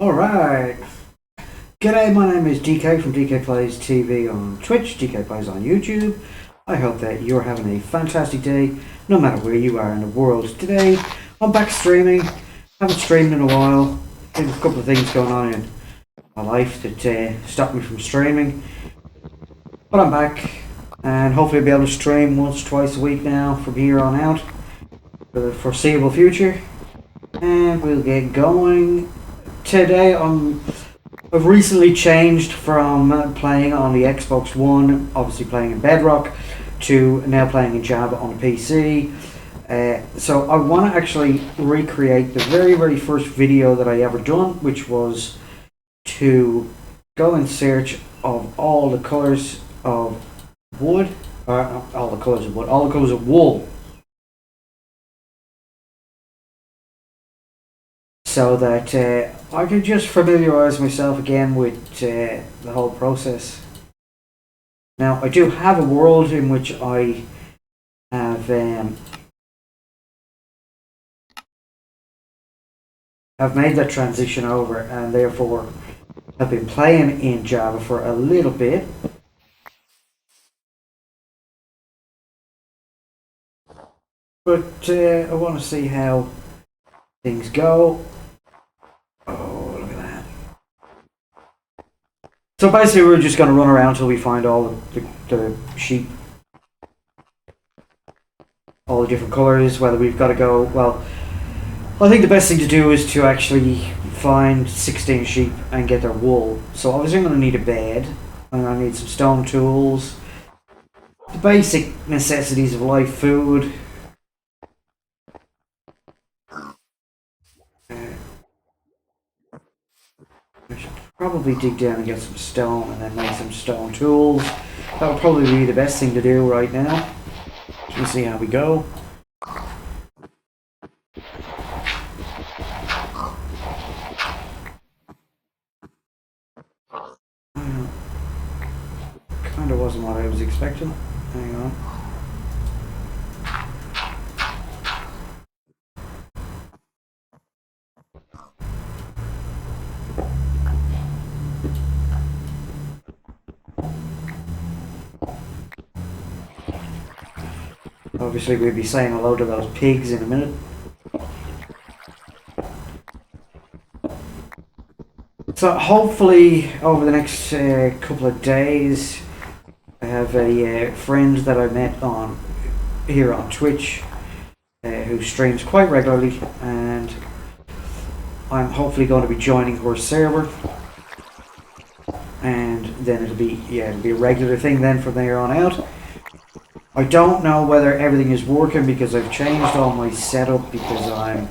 Alright. G'day, my name is DK from DK Plays TV on Twitch, DK Plays on YouTube. I hope that you're having a fantastic day, no matter where you are in the world. Today, I'm back streaming. Haven't streamed in a while. There's a couple of things going on in my life that stopped me from streaming. But I'm back, and hopefully I'll be able to stream once, twice a week now from here on out for the foreseeable future. And we'll get going. Today I've recently changed from playing on the Xbox One, obviously playing in Bedrock, to now playing in Java on the PC. So I want to actually recreate the very first video that I ever done, which was to go in search of all the colours of wood, not all the colours of wood, all the colours of wool. So that I could just familiarise myself again with the whole process. Now, I do have a world in which I have made that transition over, and therefore have been playing in Java for a little bit. But I want to see how things go. Oh, look at that. So basically we're just going to run around until we find all the sheep. All the different colours, whether we've got to go... Well, I think the best thing to do is to actually find 16 sheep and get their wool. So obviously I'm going to need a bed. I'm going to need some stone tools. The basic necessities of life, food. I should probably dig down and get some stone and then make some stone tools. That would probably be the best thing to do right now. We'll see how we go. Kinda wasn't what I was expecting. Hang on. Obviously we'll be saying hello to those pigs in a minute. So hopefully over the next couple of days I have a friend that I met here on Twitch who streams quite regularly, and I'm hopefully going to be joining her server, and then it'll be a regular thing then from there on out. I don't know whether everything is working because I've changed all my setup, because I'm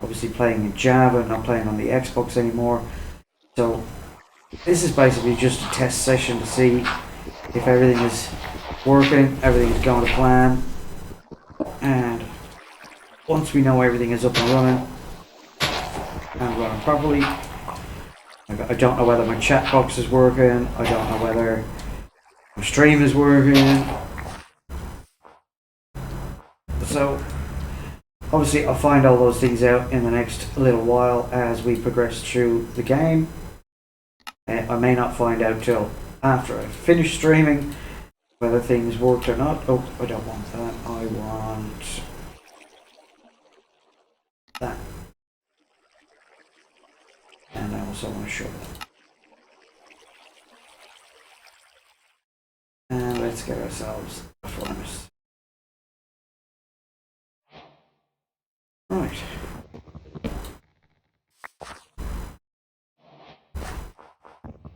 obviously playing in Java, not playing on the Xbox anymore. So this is basically just a test session to see if everything is working, everything is going to plan, and once we know everything is up and running properly, I don't know whether my chat box is working, I don't know whether my stream is working. So obviously I'll find all those things out in the next little while as we progress through the game. I may not find out till after I finish streaming whether things worked or not. Oh, I don't want that. I want that. And I also want to show that. And let's get ourselves a furnace. Right.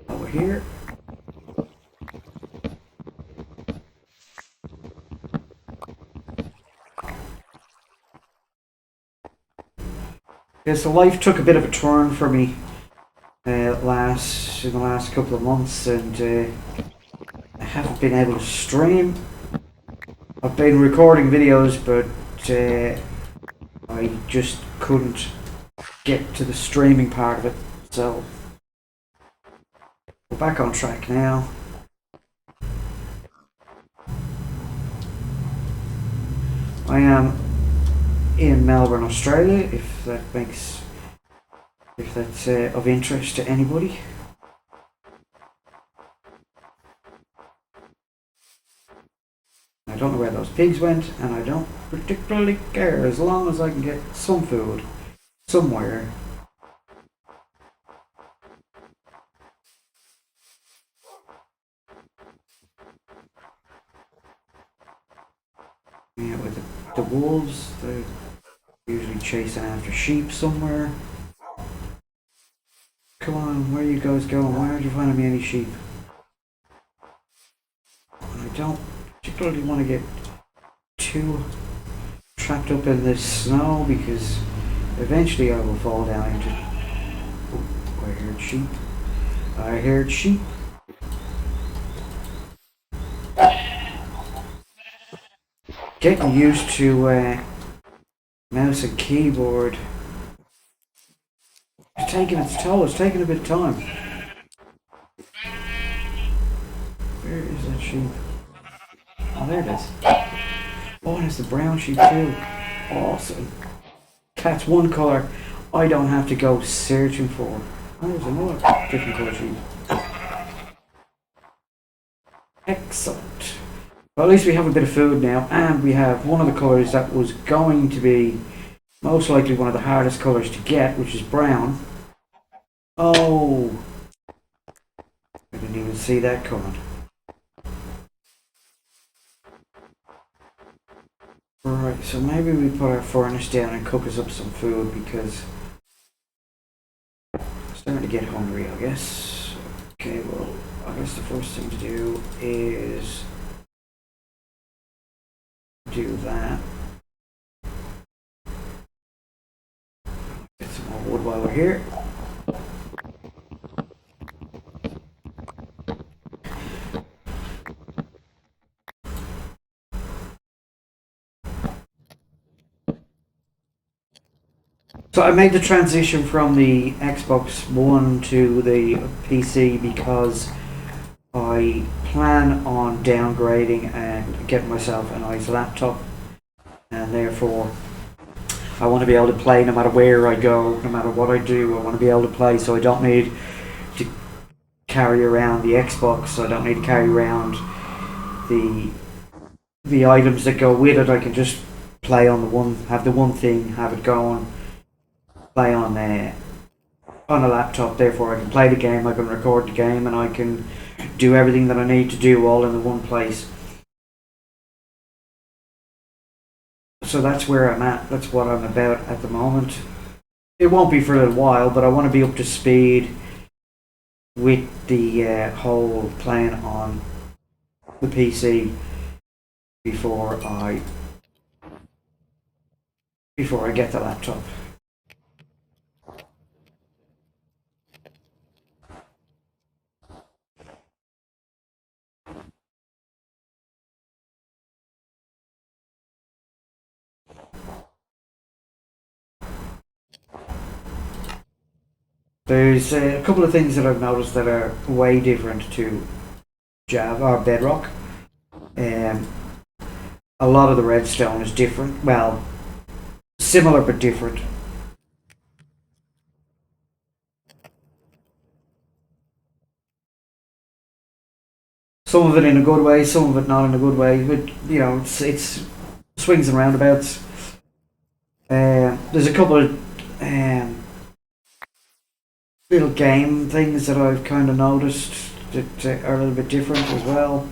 Over here. Yeah, so life took a bit of a turn for me in the last couple of months, and I haven't been able to stream. I've been recording videos, but I just couldn't get to the streaming part of it, so we're back on track now. I am in Melbourne, Australia, if that makes if that's of interest to anybody. I don't know where those pigs went, and I don't particularly care as long as I can get some food somewhere. Yeah, with the wolves, they're usually chasing after sheep somewhere. Come on, where are you guys going? Why aren't you finding me any sheep? I don't particularly want to get too trapped up in this snow because eventually I will fall down into... Oh, I heard sheep. I heard sheep. Getting used to mouse and keyboard. It's taking its toll. It's taking a bit of time. Where is that sheep? Oh, there it is. Oh, and it's the brown sheep too. Awesome. Cat's one colour I don't have to go searching for. Oh, there's another different colour sheep. Excellent. Well, at least we have a bit of food now, and we have one of the colours that was going to be most likely one of the hardest colours to get, which is brown. Oh, I didn't even see that coming. Right, so maybe we put our furnace down and cook us up some food because I'm starting to get hungry, I guess. Okay, well, I guess the first thing to do is do that. Get some more wood while we're here. So I made the transition from the Xbox One to the PC because I plan on downgrading and getting myself a nice laptop, and therefore I want to be able to play no matter where I go, no matter what I do. I want to be able to play, so I don't need to carry around the Xbox. So I don't need to carry around the items that go with it. I can just play on the one, have the one thing, have it going, play on a laptop. Therefore, I can play the game, I can record the game, and I can do everything that I need to do all in the one place. So that's where I'm at. That's what I'm about at the moment. It won't be for a little while, but I want to be up to speed with the whole playing on the PC before I get the laptop. There's a couple of things that I've noticed that are way different to Java or Bedrock. A lot of the redstone is different. Well, similar but different. Some of it in a good way, some of it not in a good way. But you know, it's swings and roundabouts. There's a couple of little game things that I've kind of noticed that are a little bit different as well.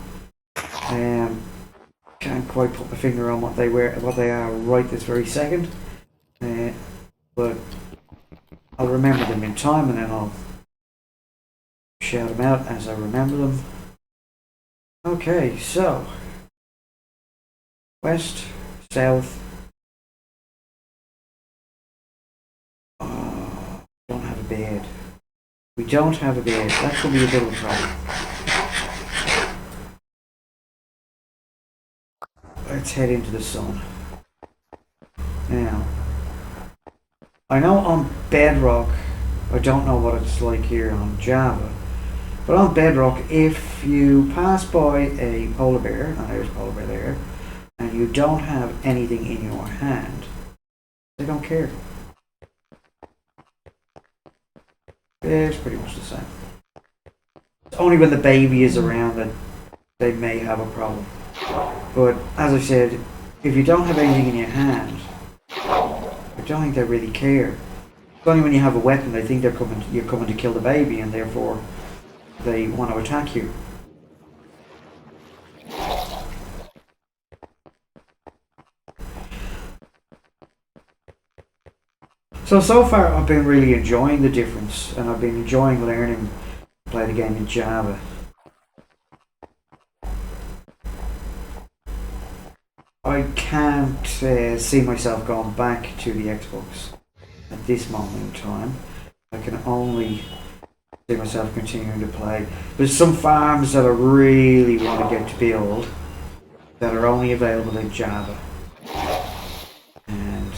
Can't quite put my finger on what they are right this very second, but I'll remember them in time, and then I'll shout them out as I remember them. Okay, so west, south. Don't have a bed. We don't have a bed. That could be a bit of a problem. Let's head into the sun. Now, I know on Bedrock, I don't know what it's like here on Java, but on Bedrock, if you pass by a polar bear, and there's a polar bear there, and you don't have anything in your hand, they don't care. It's pretty much the same. It's only when the baby is around that they may have a problem. But as I said, if you don't have anything in your hand, I don't think they really care. It's only when you have a weapon they think you're coming to kill the baby, and therefore they want to attack you. So far I've been really enjoying the difference, and I've been enjoying learning to play the game in Java. I can't see myself going back to the Xbox at this moment in time. I can only see myself continuing to play. There's some farms that I really want to get to build that are only available in Java. And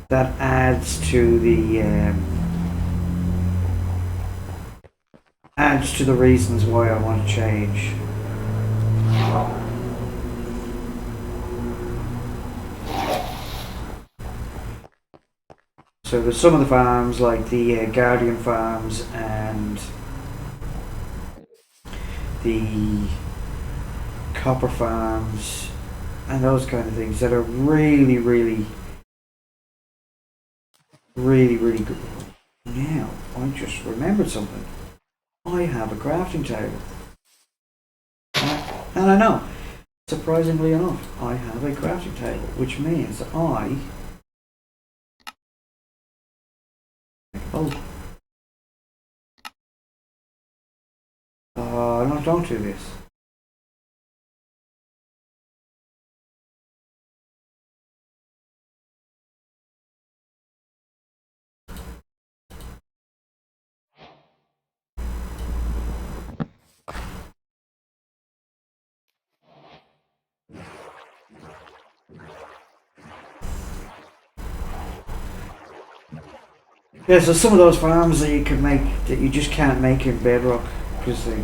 that adds to the reasons why I want to change. So there's some of the farms like the Guardian farms and the copper farms and those kind of things that are really good. Now, I just remembered something. I have a crafting table. And I know, surprisingly enough, I have a crafting table, which means that no, don't do this. Yeah, so some of those farms that you can make that you just can't make in Bedrock because the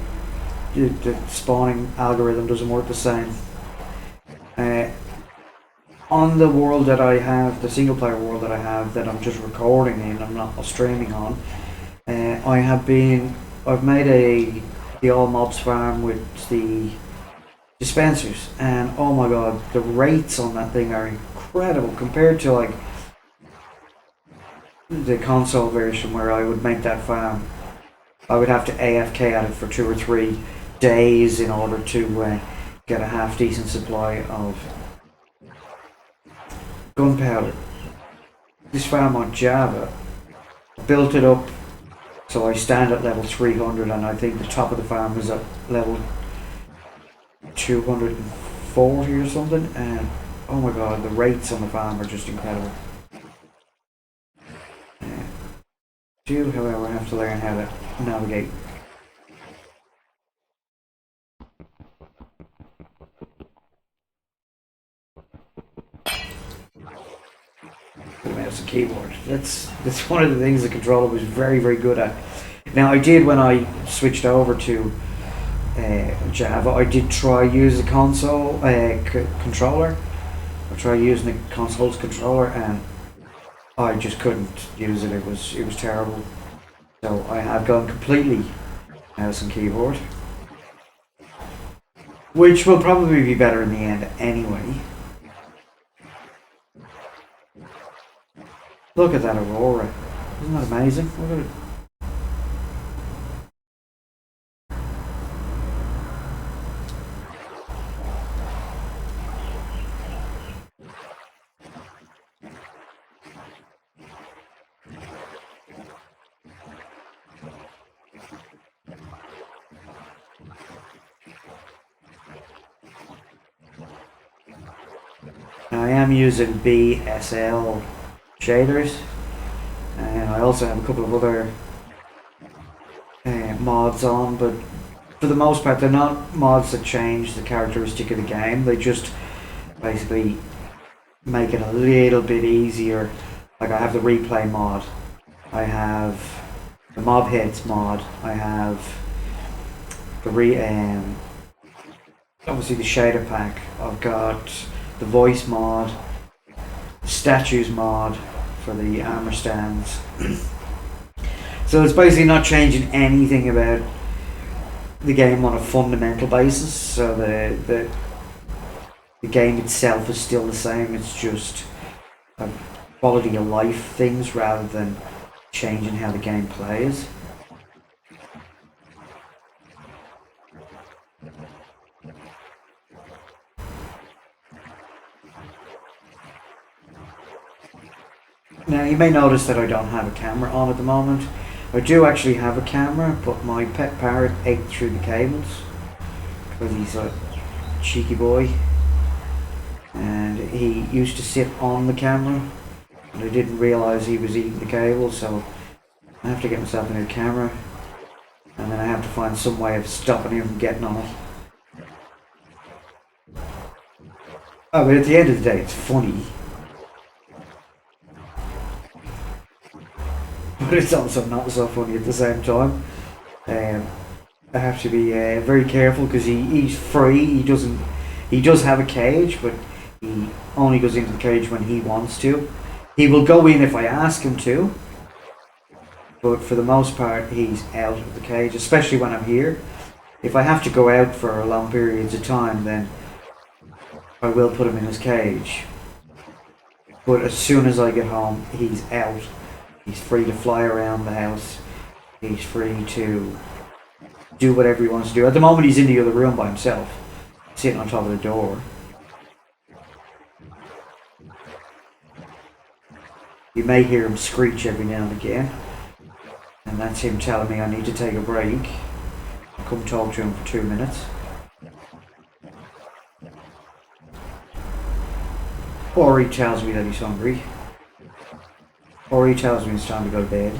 spawning algorithm doesn't work the same. On the world that I have, the single player world that I have that I'm just recording in, I'm not streaming on. I've made the all mobs farm with the dispensers, and oh my god, the rates on that thing are incredible compared to like the console version where I would make that farm. I would have to AFK at it for 2 or 3 days in order to get a half decent supply of gunpowder. This farm on Java, built it up so I stand at level 300, and I think the top of the farm is at level 240 or something, and oh my god, the rates on the farm are just incredible. Do, however, have to learn how to navigate. The mouse and keyboard. That's one of the things the controller was very good at. Now I did, when I switched over to Java, I did try use the console controller. I tried using the console's controller, and I just couldn't use it. It was terrible. So I have gone completely mouse and keyboard, which will probably be better in the end anyway. Look at that aurora. Isn't that amazing? Look at it. I am using BSL shaders, and I also have a couple of other mods on, but for the most part they're not mods that change the characteristic of the game. They just basically make it a little bit easier. Like I have the replay mod, I have the mob heads mod, I have the obviously the shader pack, I've got the voice mod, statues mod for the armor stands, So it's basically not changing anything about the game on a fundamental basis. So the game itself is still the same. It's just a quality of life things rather than changing how the game plays. Now you may notice that I don't have a camera on at the moment. I do actually have a camera, but my pet parrot ate through the cables because he's a cheeky boy, and he used to sit on the camera and I didn't realise he was eating the cable, so I have to get myself a new camera and then I have to find some way of stopping him from getting on it. Oh, but at the end of the day it's funny. But it's also not so funny at the same time. I have to be very careful because he's free. He does have a cage, but he only goes into the cage when he wants to. He will go in if I ask him to, but for the most part he's out of the cage, especially when I'm here. If I have to go out for long periods of time, then I will put him in his cage. But as soon as I get home, he's out. He's free to fly around the house. He's free to do whatever he wants to do. At the moment he's in the other room by himself, sitting on top of the door. You may hear him screech every now and again, and that's him telling me I need to take a break. I'll come talk to him for 2 minutes. Or he tells me that he's hungry. Or he tells me it's time to go to bed.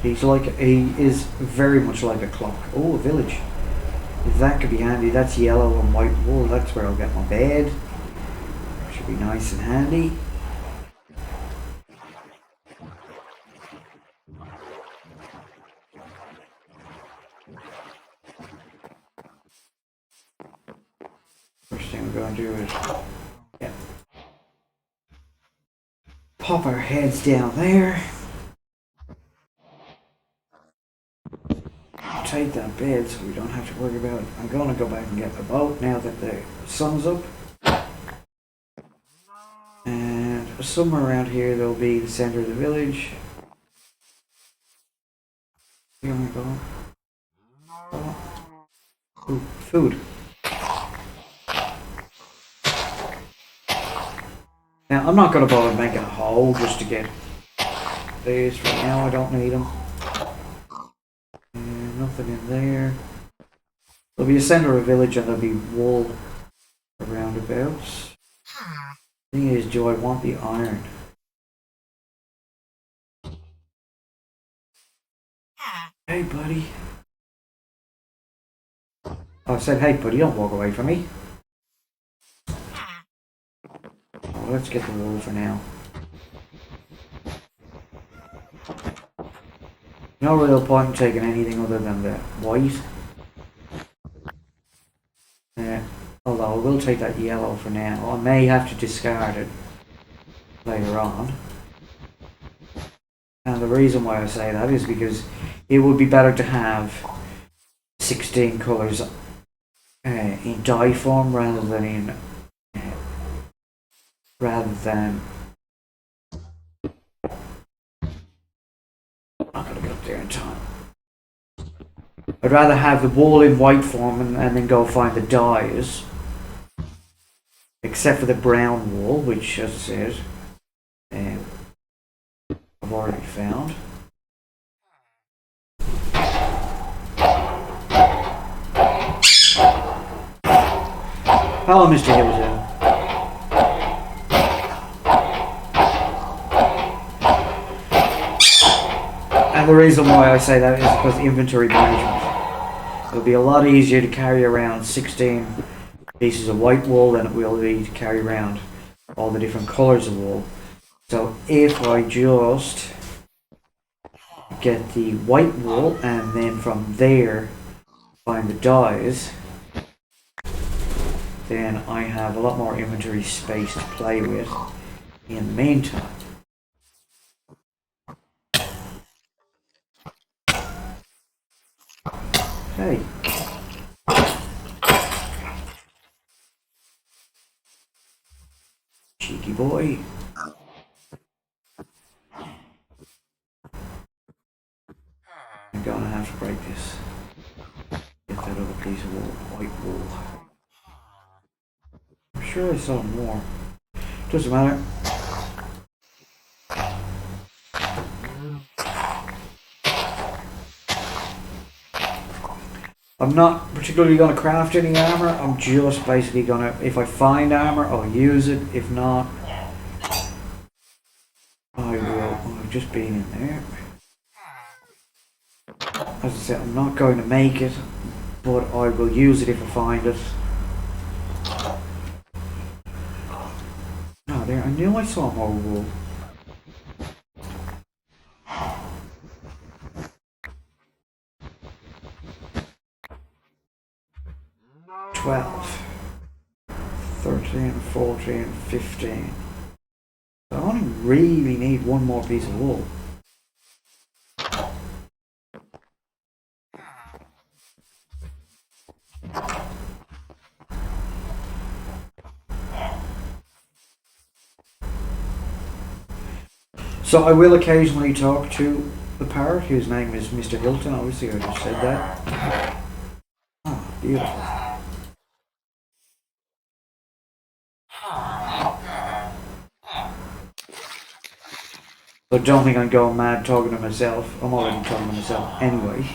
He is very much like a clock. Oh, a village. If that could be handy, that's yellow and white wool. That's where I'll get my bed. Should be nice and handy. First thing we're going to do is pop our heads down there. Take that bed so we don't have to worry about it. I'm going to go back and get the boat now that the sun's up. And somewhere around here there'll be the center of the village. Here we go. Ooh, food. Now I'm not going to bother making a hole just to get these. Right now I don't need them. Nothing in there. There'll be a center of a village and there'll be wool around abouts. Thing is, do I want the iron? Hey buddy. I said hey buddy, don't walk away from me. Oh, let's get the wool for now. No real point in taking anything other than the white. Although I will take that yellow for now. I may have to discard it later on. And the reason why I say that is because it would be better to have 16 colours in dye form rather than I'm not gonna get up there in time. I'd rather have the wool in white form and then go find the dyes. Except for the brown wool, which, as I said, I've already found. Hello, Mr. Hilton. And the reason why I say that is because inventory management. It'll be a lot easier to carry around 16 pieces of white wool than it will be to carry around all the different colours of wool. So if I just get the white wool and then from there find the dyes, then I have a lot more inventory space to play with in the meantime. Hey. Cheeky boy. I'm gonna have to break this. Get that other piece of wool, white wool. I'm sure I saw more. Doesn't matter. I'm not particularly going to craft any armor. I'm just basically going to, if I find armor, I'll use it. If not, I will. Oh, I've just been in there. As I said, I'm not going to make it, but I will use it if I find it. Oh, there, I knew I saw more wool. $12, $13, $14, $15. I only really need one more piece of wool. So I will occasionally talk to the parrot, whose name is Mr. Hilton. Obviously, I just said that. Oh, beautiful. But don't think I'm going mad talking to myself. I'm already talking to myself anyway.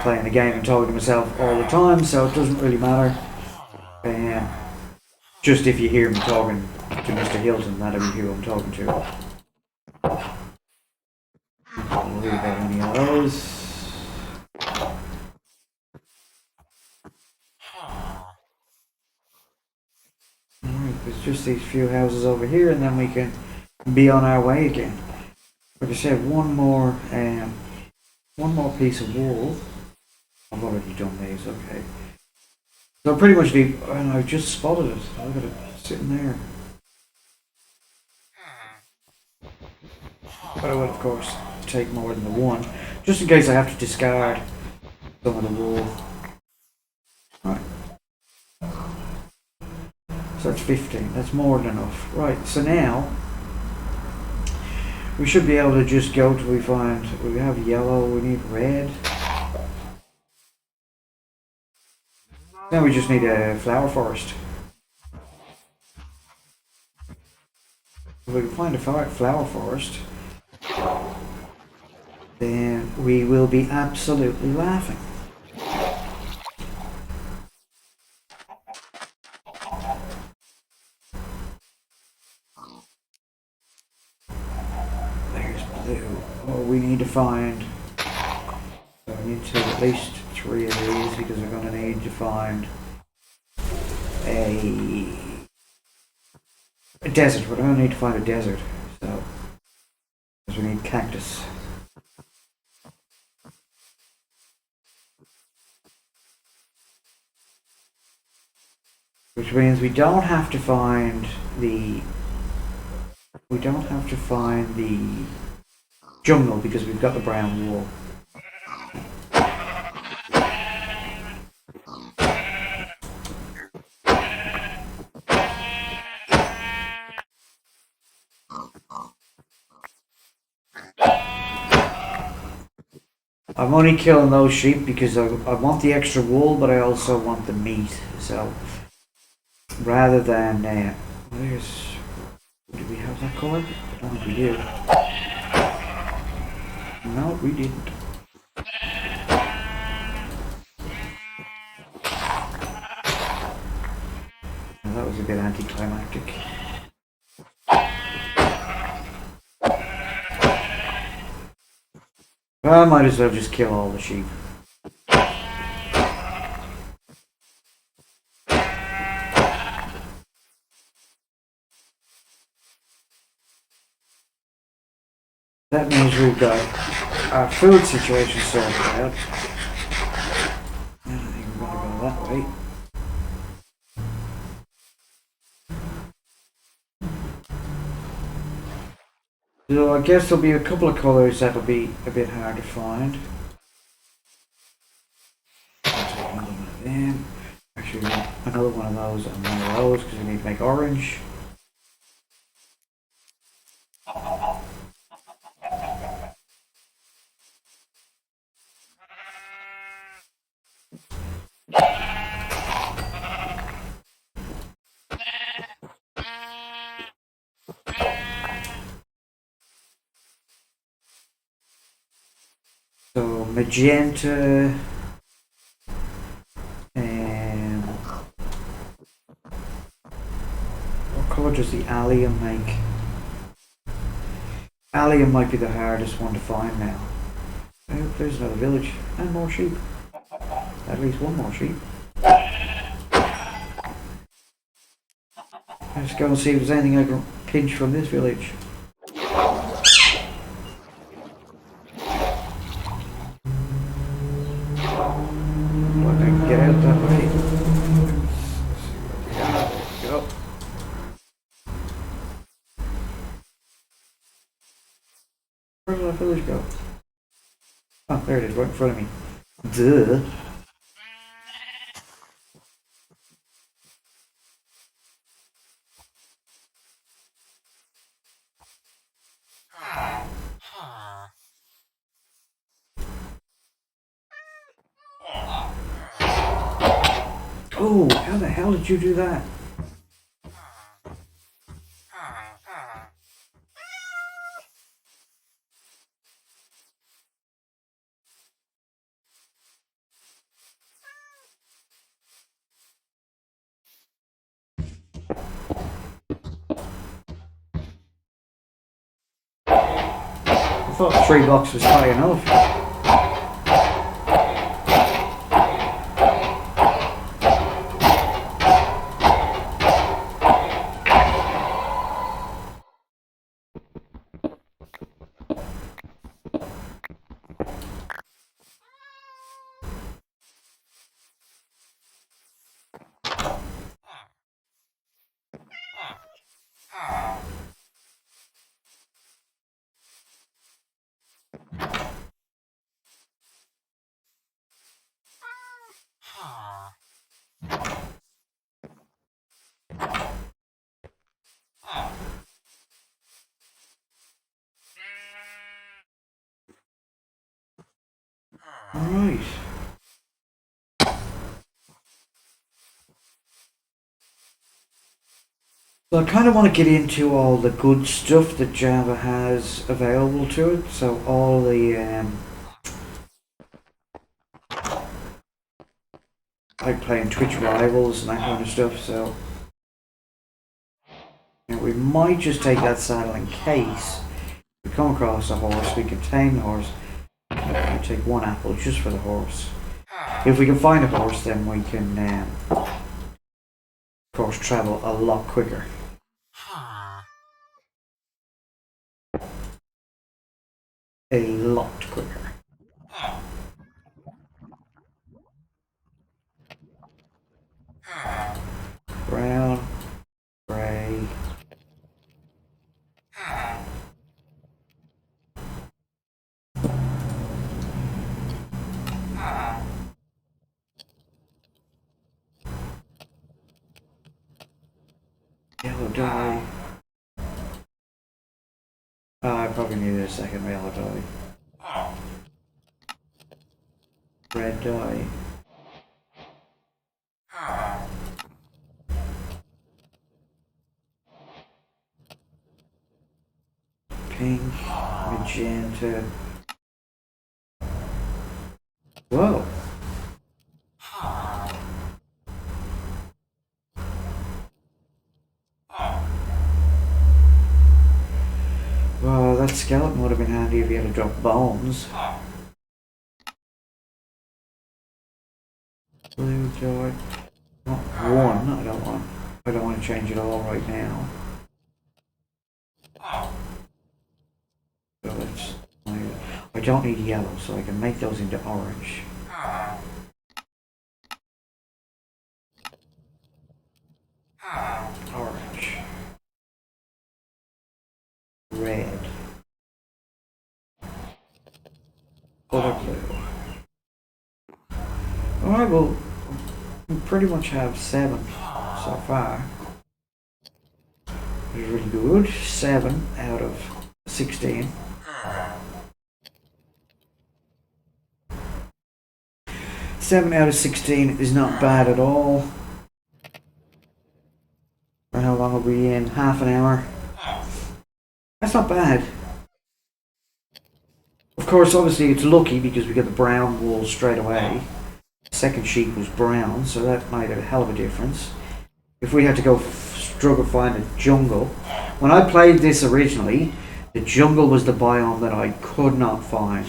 Playing the game and talking to myself all the time, so it doesn't really matter. Just if you hear me talking to Mr. Hilton, that'll be who I'm talking to. Don't worry about any of those. Alright, there's just these few houses over here, and then we can be on our way again. Like I said, one more piece of wool. I've already done these, okay. So pretty much and I've just spotted it. Look at it sitting there. But I will of course take more than the one, just in case I have to discard some of the wool. Right. So that's 15, that's more than enough. Right, so now we should be able to just go till we find, we have yellow, we need red. Now we just need a flower forest. If we can find a flower forest, then we will be absolutely laughing. There's blue. Oh, we need to find, so we need to at least 3 of these, because we're going to need to find a desert. We're going to need to find a desert, so because we need cactus. Which means we don't have to find the jungle, because we've got the brown wool. I'm only killing those sheep because I want the extra wool, but I also want the meat. So rather than did we have that card? I don't think we did. No, we didn't. Well, that was a bit anticlimactic. I might as well just kill all the sheep. That means we've got our food situation sorted out. I don't think we're going to go that way. So I guess there'll be a couple of colours that'll be a bit hard to find. I'll take another one of them. Actually, another one of those and one of those because we need to make orange. So magenta and what colour does the allium make? Allium might be the hardest one to find now. Oh, there's another village and more sheep. At least one more sheep. Let's go and see if there's anything I can pinch from this village. Get out that way. Go. Where did that village go? Oh, there it is, right in front of me. Duh. Oh, how the hell did you do that? I thought $3 was high enough. Right. So I kind of want to get into all the good stuff that Java has available to it. So all the like playing Twitch Rivals and that kind of stuff. So you know, we might just take that saddle in case we come across a horse. We can tame the horse. We take one apple just for the horse. If we can find a horse, then we can, of course, travel a lot quicker. A lot quicker. Brown, grey. Yellow dye. I probably needed a second yellow dye. Red dye. Pink, magenta. Whoa. Well, that skeleton would have been handy if you had to drop bones. Blue dye. Not one. I don't want to change it all right now. So let's. I don't need yellow, so I can make those into orange. Orange. Red. Color blue. Alright, well, we pretty much have 7 so far. Which is really good. 7 out of 16. Seven out of 16 is not bad at all. And how long are we in? Half an hour. That's not bad. Of course, obviously it's lucky because we got the brown wool straight away. The second sheep was brown, so that made a hell of a difference. If we had to go struggle find a jungle. When I played this originally, the jungle was the biome that I could not find.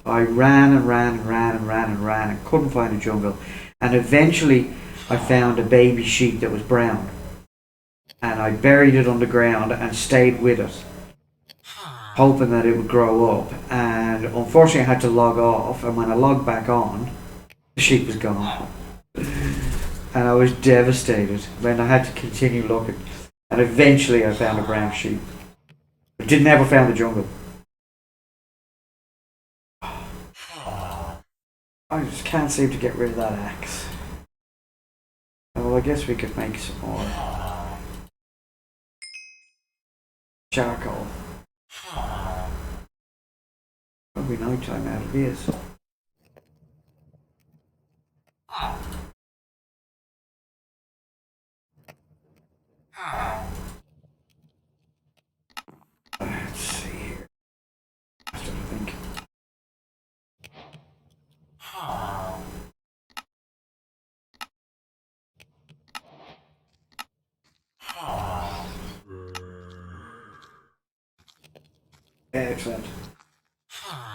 I ran and ran and ran and ran and ran and couldn't find a jungle. And eventually I found a baby sheep that was brown. And I buried it underground and stayed with it, hoping that it would grow up. And unfortunately I had to log off, and when I logged back on, the sheep was gone. And I was devastated. Then I had to continue looking. And eventually I found a brown sheep. I didn't ever find the jungle. I just can't seem to get rid of that axe. Well, I guess we could make some more charcoal. It'll be night time out of this. Let's see here. That's what I think. Excellent.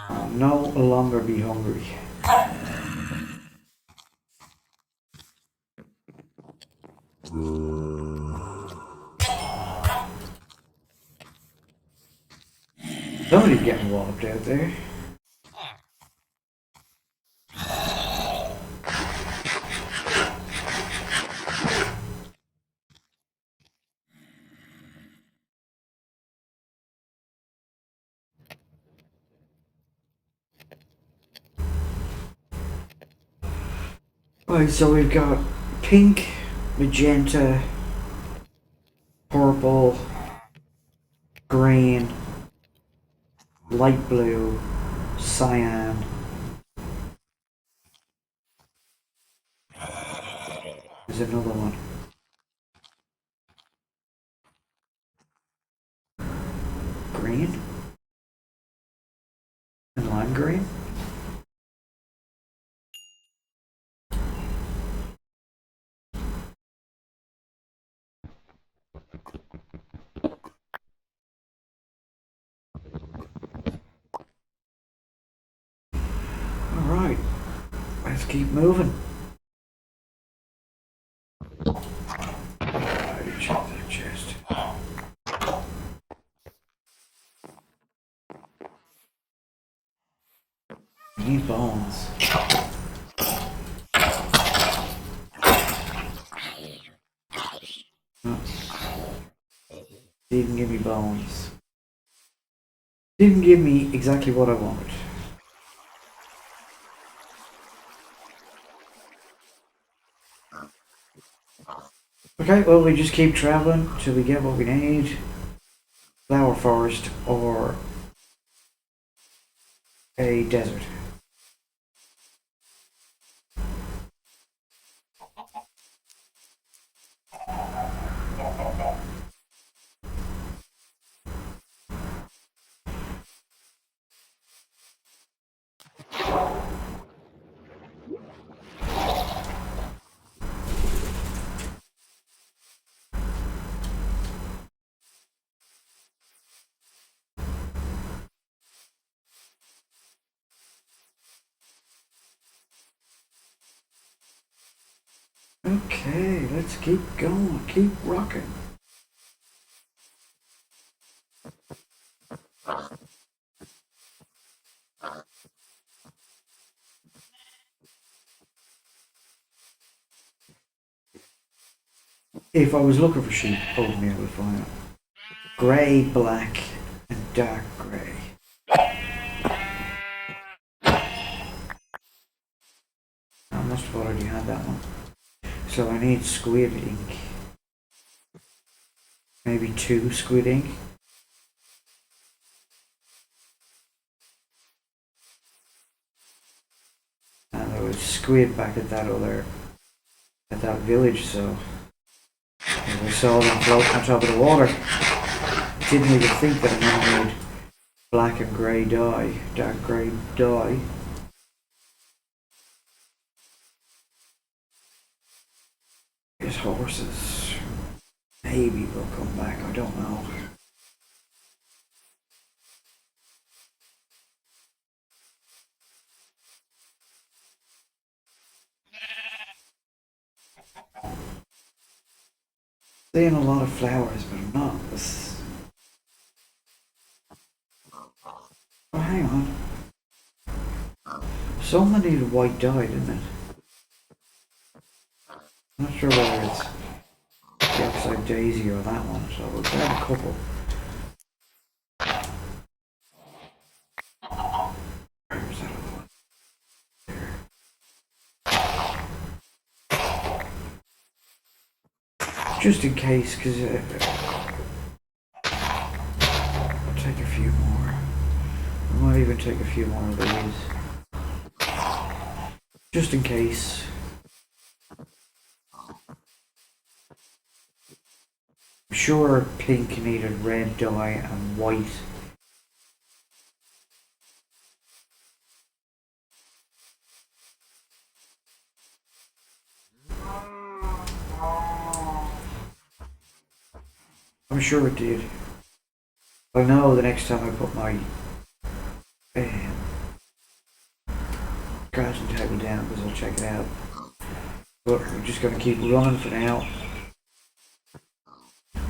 I'll no longer be hungry. Somebody's getting walloped out there. Right, so we've got pink, magenta, purple, green, light blue, cyan. There's another one. Green? And lime green? Alright, let's keep moving. Check that chest. Need bones. Oh. Didn't give me bones. Didn't give me exactly what I wanted. Okay, well, we just keep traveling till we get what we need. Flower forest or a desert. Okay, let's keep going, keep rocking. If I was looking for sheep, oatmeal would find it. Grey, black, and dark grey. I must have already had that one. So I need squid ink. Maybe 2 squid ink. And there was squid back at that village, so I saw them floating on top of the water. Didn't even think that I never made black and grey dye, dark grey dye. His horses. Maybe will come back, I don't know. Seeing a lot of flowers, but I'm not. Oh, hang on. Someone needed white dye, didn't it? I'm not sure whether it's the upside daisy or that one, so we'll grab a couple. Where's that other one? There. Just in case, because I'll take a few more. I might even take a few more of these. Just in case. I'm sure pink needed red dye and white. I'm sure it did. I know the next time I put my crafting table down, because I'll check it out. But we're just going to keep running for now.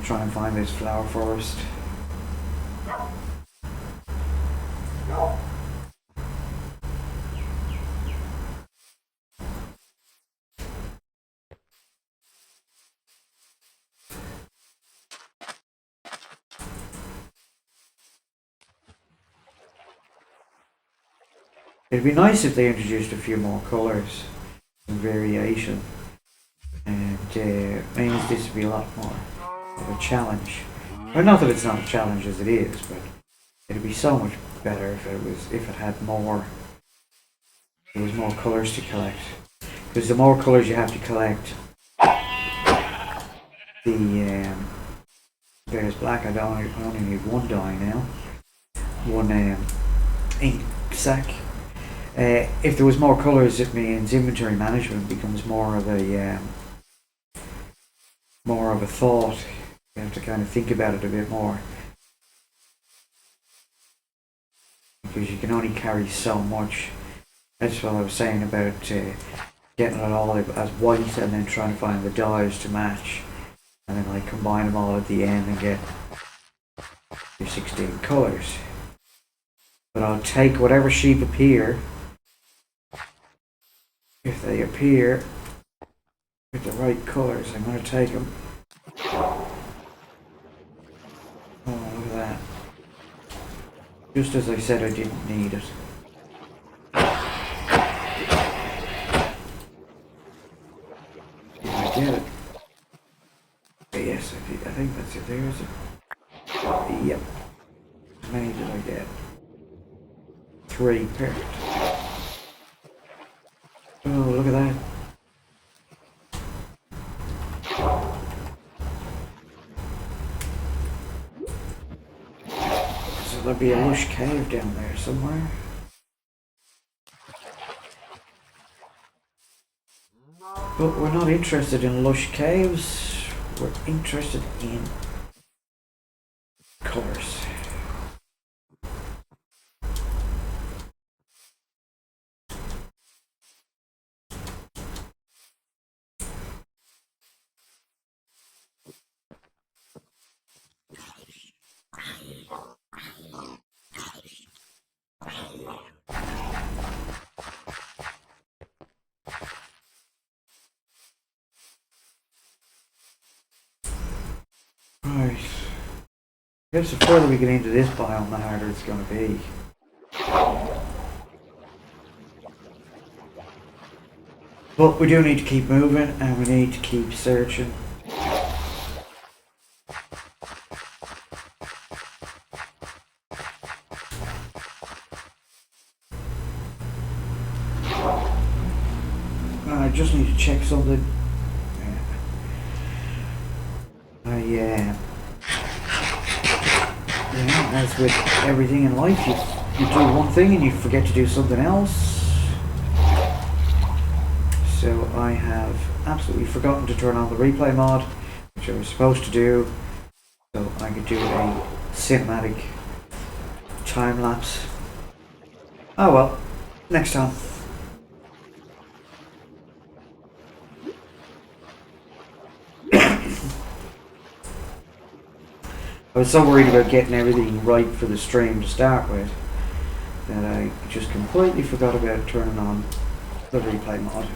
Try and find this flower forest. It'd be nice if they introduced a few more colours and variation, and means this would be a lot more of a challenge. Well, not that it's not a challenge as it is, but it'd be so much better if it had more. There was more colours to collect, because the more colours you have to collect, there's black. I only need 1 dye now, 1 ink sac. If there was more colours, it means inventory management becomes more of a thought. You have to kind of think about it a bit more, because you can only carry so much. That's what I was saying about getting it all as white and then trying to find the dyes to match, and then like combine them all at the end and get your 16 colours. But I'll take whatever sheep appear. If they appear with the right colours, I'm going to take them. Oh, look at that. Just as I said I didn't need it. Did I get it? Yes, I think that's it. There's it. Yep. How many did I get? 3. Perfect. Oh, look at that. So there'll be a lush cave down there somewhere. But we're not interested in lush caves. We're interested in colours. Guess the further we get into this biome, the harder it's going to be. But we do need to keep moving, and we need to keep searching. I just need to check something. Yeah. Yeah, as with everything in life, you do one thing and you forget to do something else. So I have absolutely forgotten to turn on the replay mod, which I was supposed to do, so I could do a cinematic time lapse. Oh well, next time. I was so worried about getting everything right for the stream to start with that I just completely forgot about turning on the replay mod.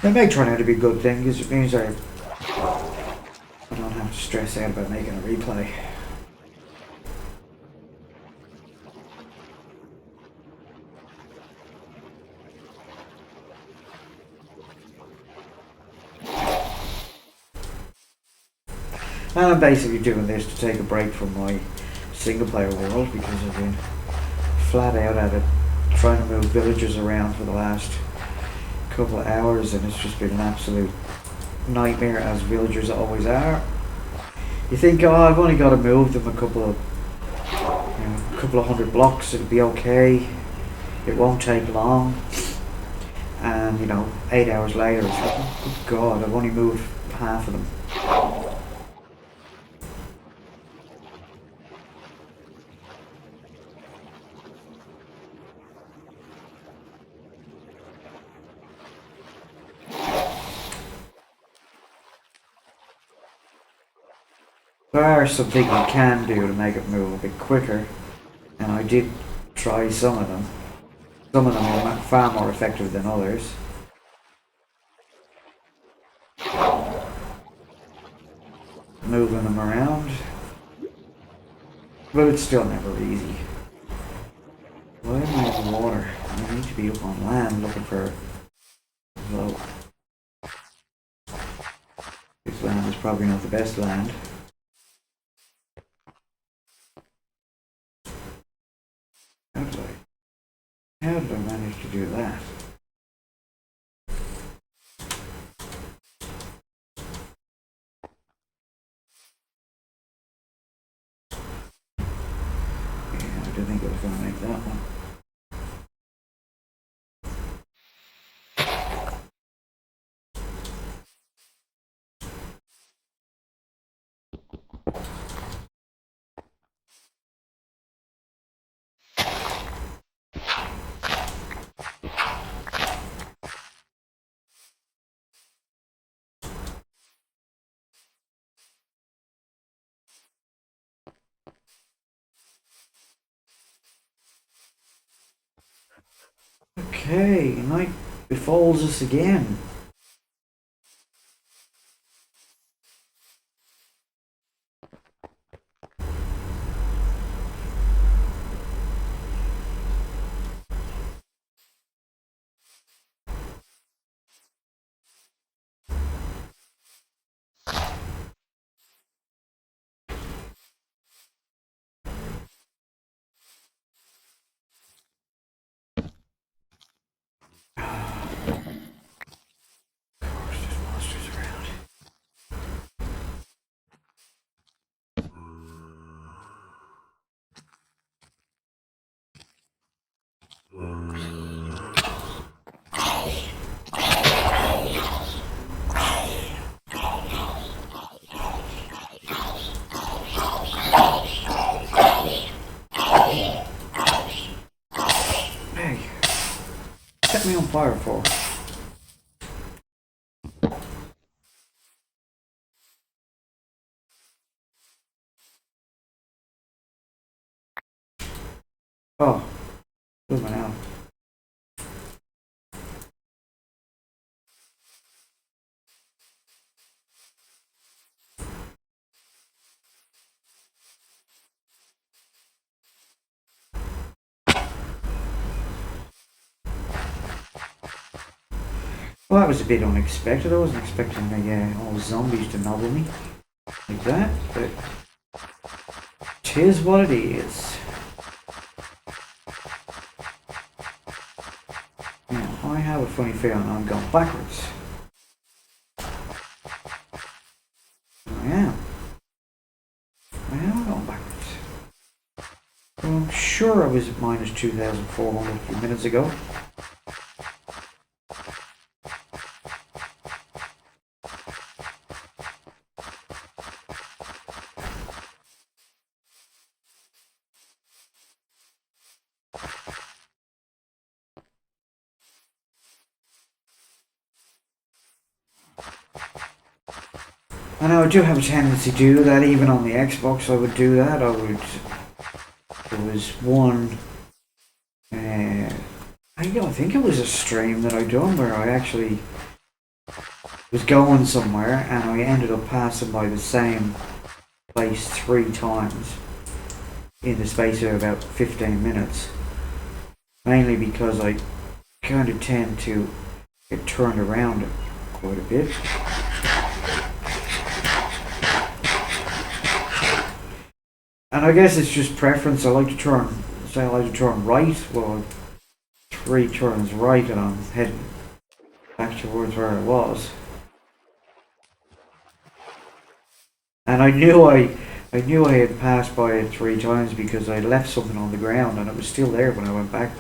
It may turn out to be a good thing because it means I don't have to stress out about making a replay. And I'm basically doing this to take a break from my single player world because I've been flat out at it trying to move villagers around for the last couple of hours, and it's just been an absolute nightmare, as villagers always are. You think, oh, I've only got to move them a couple of hundred blocks, it'll be okay, it won't take long, and 8 hours later it's like, oh, good God, I've only moved half of them. There are some things you can do to make it move a bit quicker, and I did try some of them. Some of them are far more effective than others. Moving them around, but it's still never easy. Why am I in water? I need to be up on land looking for a boat. This land is probably not the best land. How did I manage to do that? Yeah, I didn't think I was going to make that one. Okay, night befalls us again. Hey, set me on fire for. Oh, moving out. Well, that was a bit unexpected. I wasn't expecting all the zombies to nobble me like that, but tis what it is. Now, I have a funny feeling I'm going backwards. I am going backwards. Well, I'm sure I was at minus 2,400 a few minutes ago. I know I do have a tendency to do that, even on the Xbox I would do that. There was one, I think it was a stream that I done where I actually was going somewhere and I ended up passing by the same place 3 times in the space of about 15 minutes. Mainly because I kind of tend to get turned around quite a bit. And I guess it's just preference. I like to turn right. Well, 3 turns right and I'm heading back towards where I was. And I knew I had passed by it 3 times because I left something on the ground and it was still there when I went back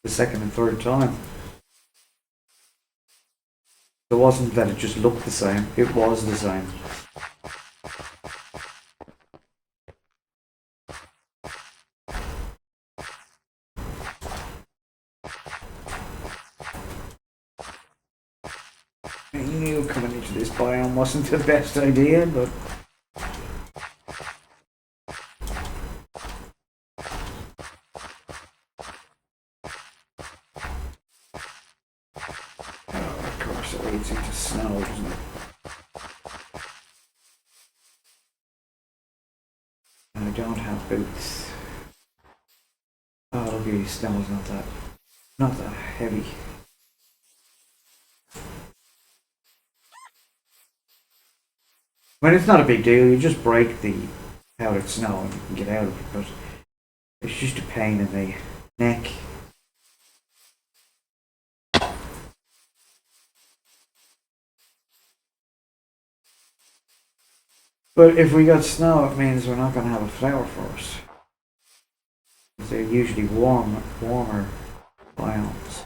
the second and third time. It wasn't that it just looked the same, it was the same. I knew coming into this biome wasn't the best idea, but of course it leads into snow, doesn't it? And I don't have boots. Oh, luckily snow's not that heavy. I mean, it's not a big deal. You just break the powdered snow and you can get out of it, but it's just a pain in the neck. But if we got snow, it means we're not going to have a flower forest. They're usually warmer biomes.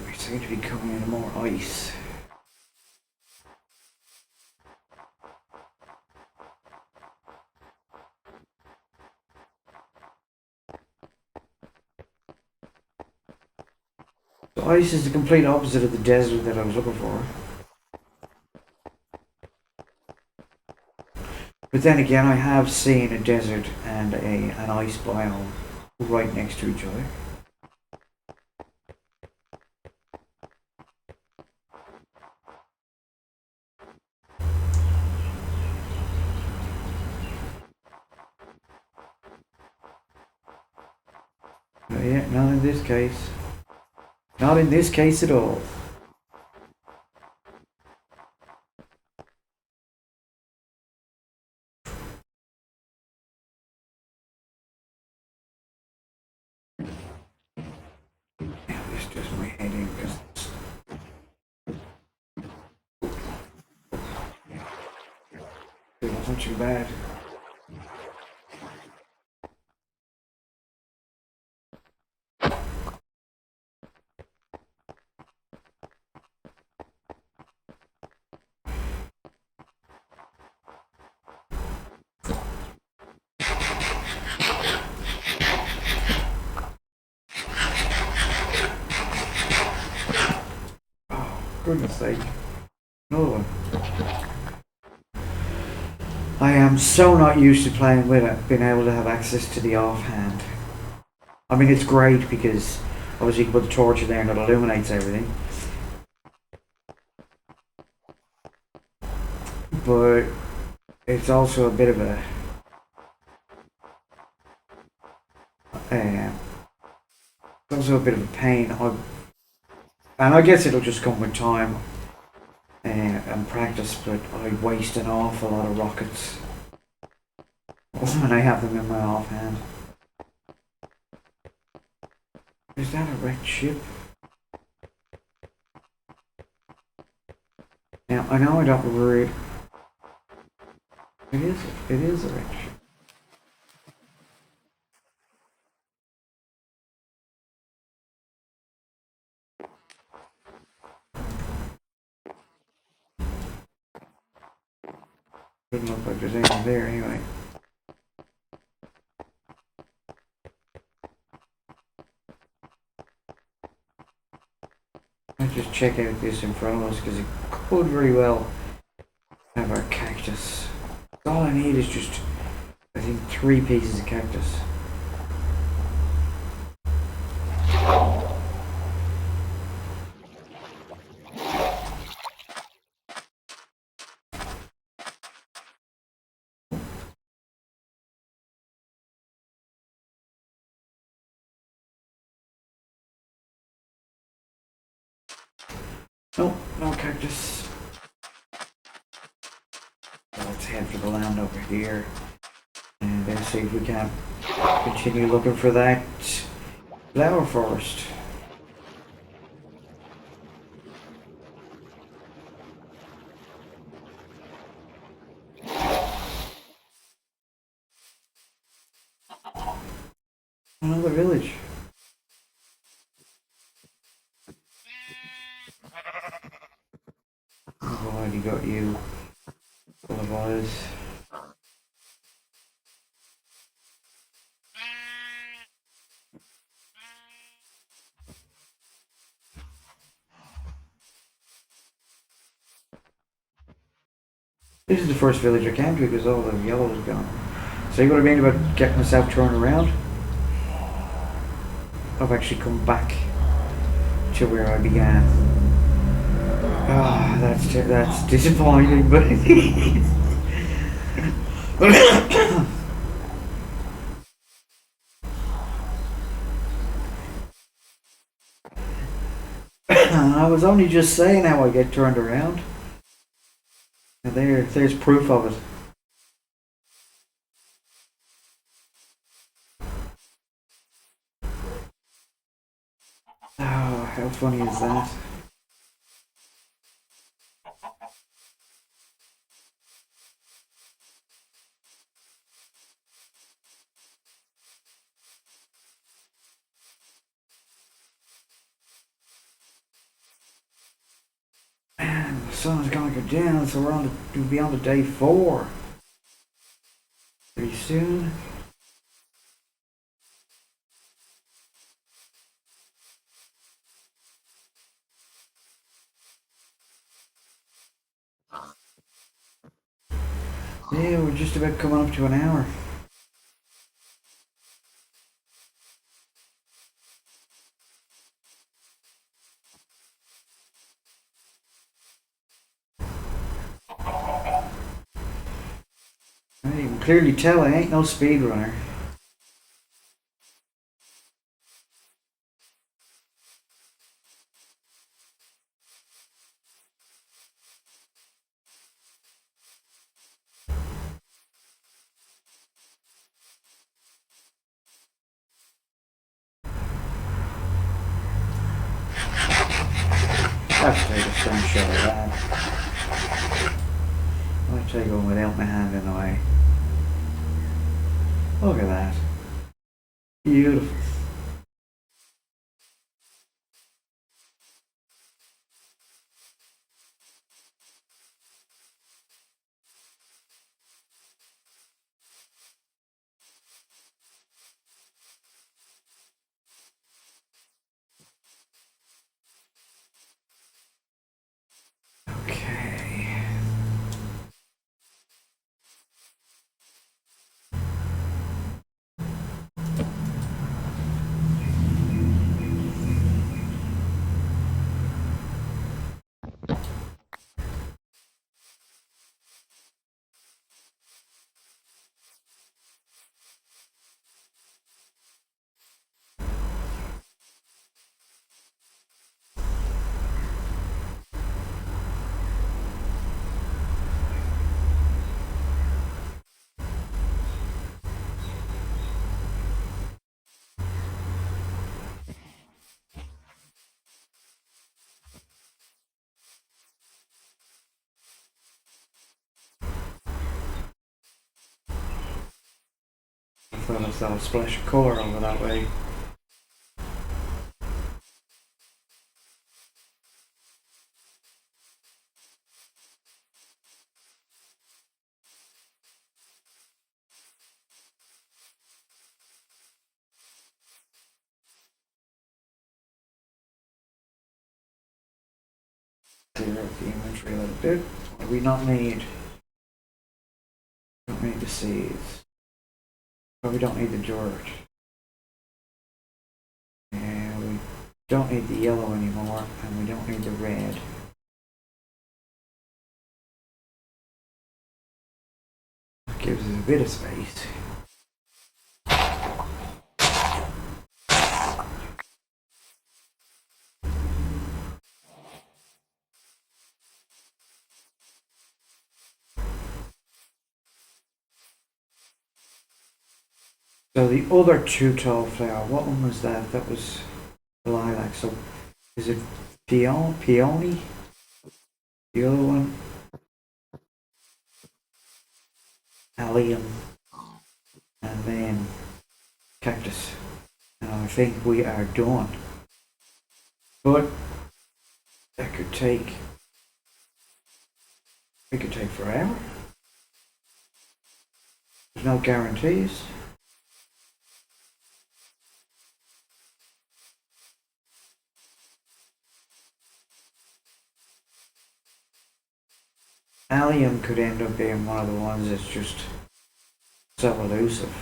We seem to be coming into more ice. So ice is the complete opposite of the desert that I was looking for. But then again, I have seen a desert and an ice biome right next to each other. But yeah, not in this case. Not in this case at all. Now this does my head in because it wasn't too bad. Goodness sake. Another one. I am so not used to playing with it, being able to have access to the offhand. I mean, it's great because Obviously, you can put the torch in there and it illuminates everything. But it's also a bit of a also a bit of a pain. And I guess it'll just come with time and practice. But I waste an awful lot of rockets when I have them in my offhand. Is that a wrecked ship? Now I know I don't worry. It is. It is a wrecked ship. Doesn't look like there's anything there anyway. Let's just check out this in front of us because it could very well have our cactus. All I need is just, I think, 3 pieces of cactus. No, no cactus. Let's head for the land over here and then see if we can continue looking for that flower forest. Another village. I've already got you full of eyes. This is the first village I came to because all the yellow is gone. See what I mean about getting myself turned around? I've actually come back to where I began. Ah, that's disappointing, but I was only just saying how I get turned around. And there's proof of it. Oh, how funny is that? Man, the sun's gonna go down, so we'll be on to day 4 pretty soon. Yeah, we're just about coming up to an hour. You can clearly tell I ain't no speedrunner. Let's take a screenshot of that. I'll take one without my hand in the way. Look at that. Beautiful. Okay. I thought I saw a splash of colour over that way. Clear out the inventory a little bit. What do we not need? Don't need the seeds. But we don't need the dirt. And we don't need the yellow anymore, and we don't need the red. That gives us a bit of space. So the other two tall flower, what one was that? That was lilac. So is it peony? The other one? Allium. And then cactus. And I think we are done. But that could take, it could take forever. There's no guarantees. Allium could end up being one of the ones that's just so elusive.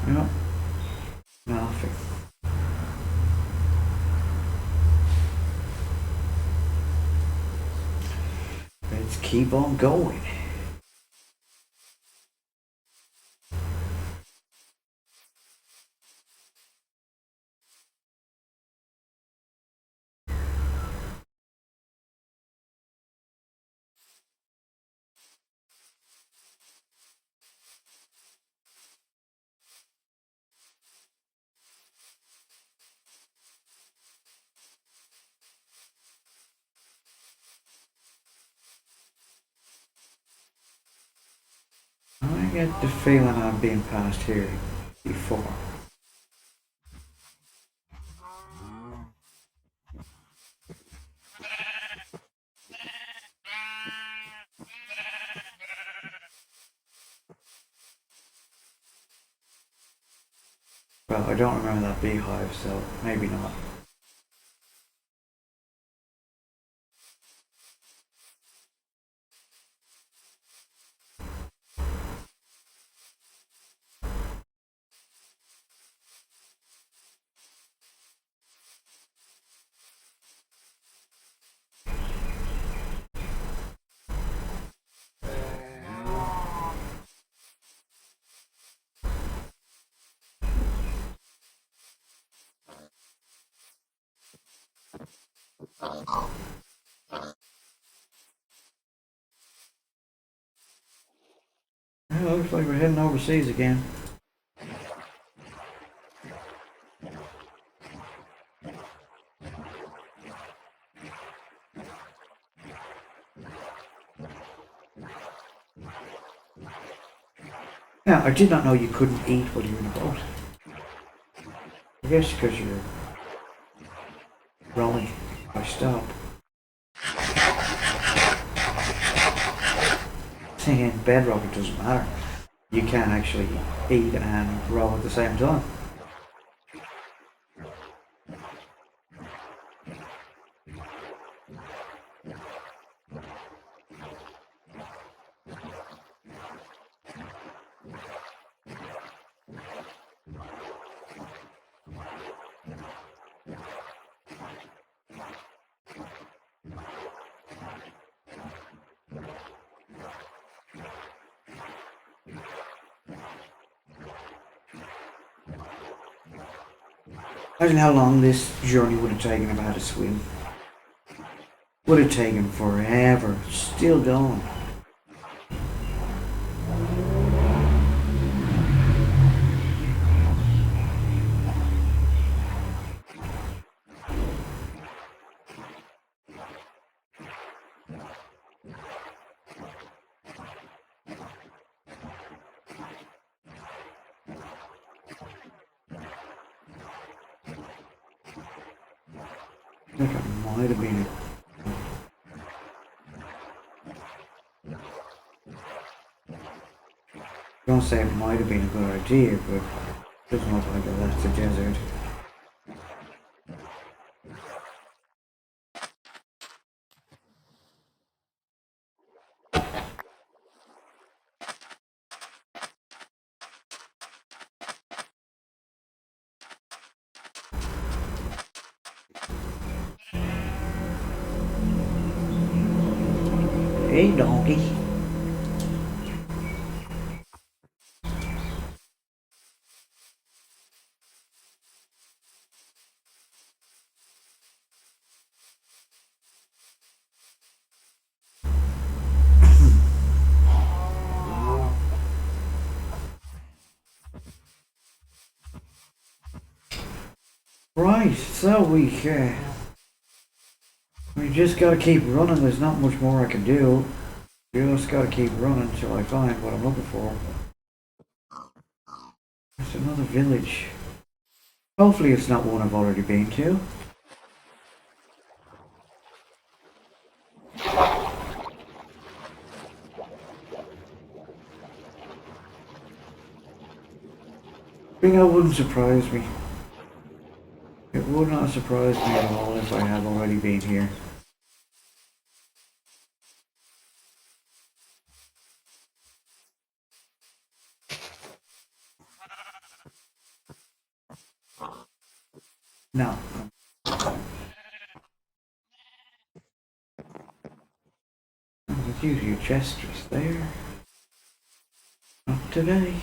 No, nothing. Let's keep on going. I get the feeling I've been past here before. Well, I don't remember that beehive, so maybe not. Well, it looks like we're heading overseas again. Now, I did not know you couldn't eat while you're in a boat. I guess because you're rolling. I stop. See, in bedrock it doesn't matter. You can actually eat and roll at the same time. Imagine how long this journey would have taken if I had to swim. Would have taken forever. Still going. I think it might have been. I'm gonna say it might have been a good idea, but it doesn't look like it. That's the desert. Hey, donkey. Right, so we just gotta keep running. There's not much more I can do. Just gotta keep running until I find what I'm looking for. There's another village. Hopefully it's not one I've already been to. Bingo wouldn't surprise me. It would not surprise me at all if I have already been here. No. There's usually a chest just there. Not today.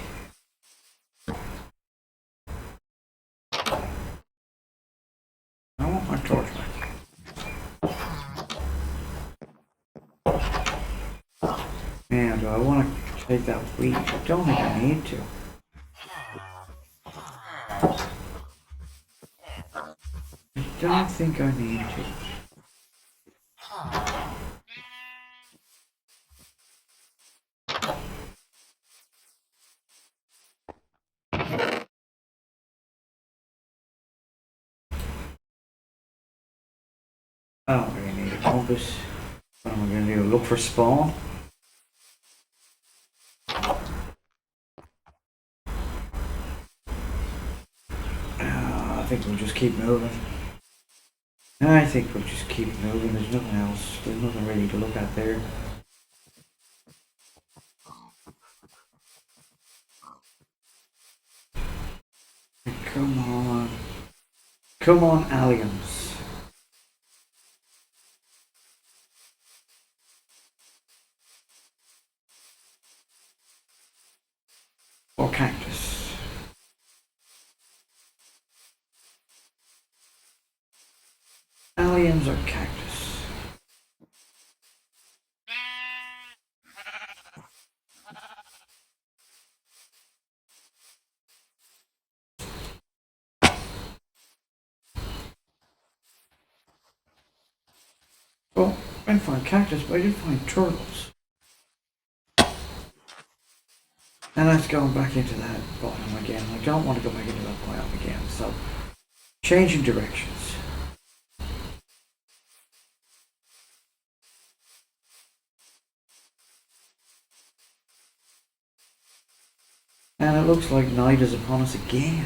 I want my torch back. Man, do I want to take that wheat? I don't think I need to. I don't think I need to. I don't really need a compass. What am I going to do? Look for spawn? I think we'll just keep moving. I think we'll just keep moving. There's nothing else. There's nothing really to look at there. Come on. Come on, aliens. Or cactus. Aliens or cactus. Well, I didn't find cactus, but I did find turtles. And that's going back into that biome again. I don't want to go back into that biome again, so changing directions. And it looks like night is upon us again.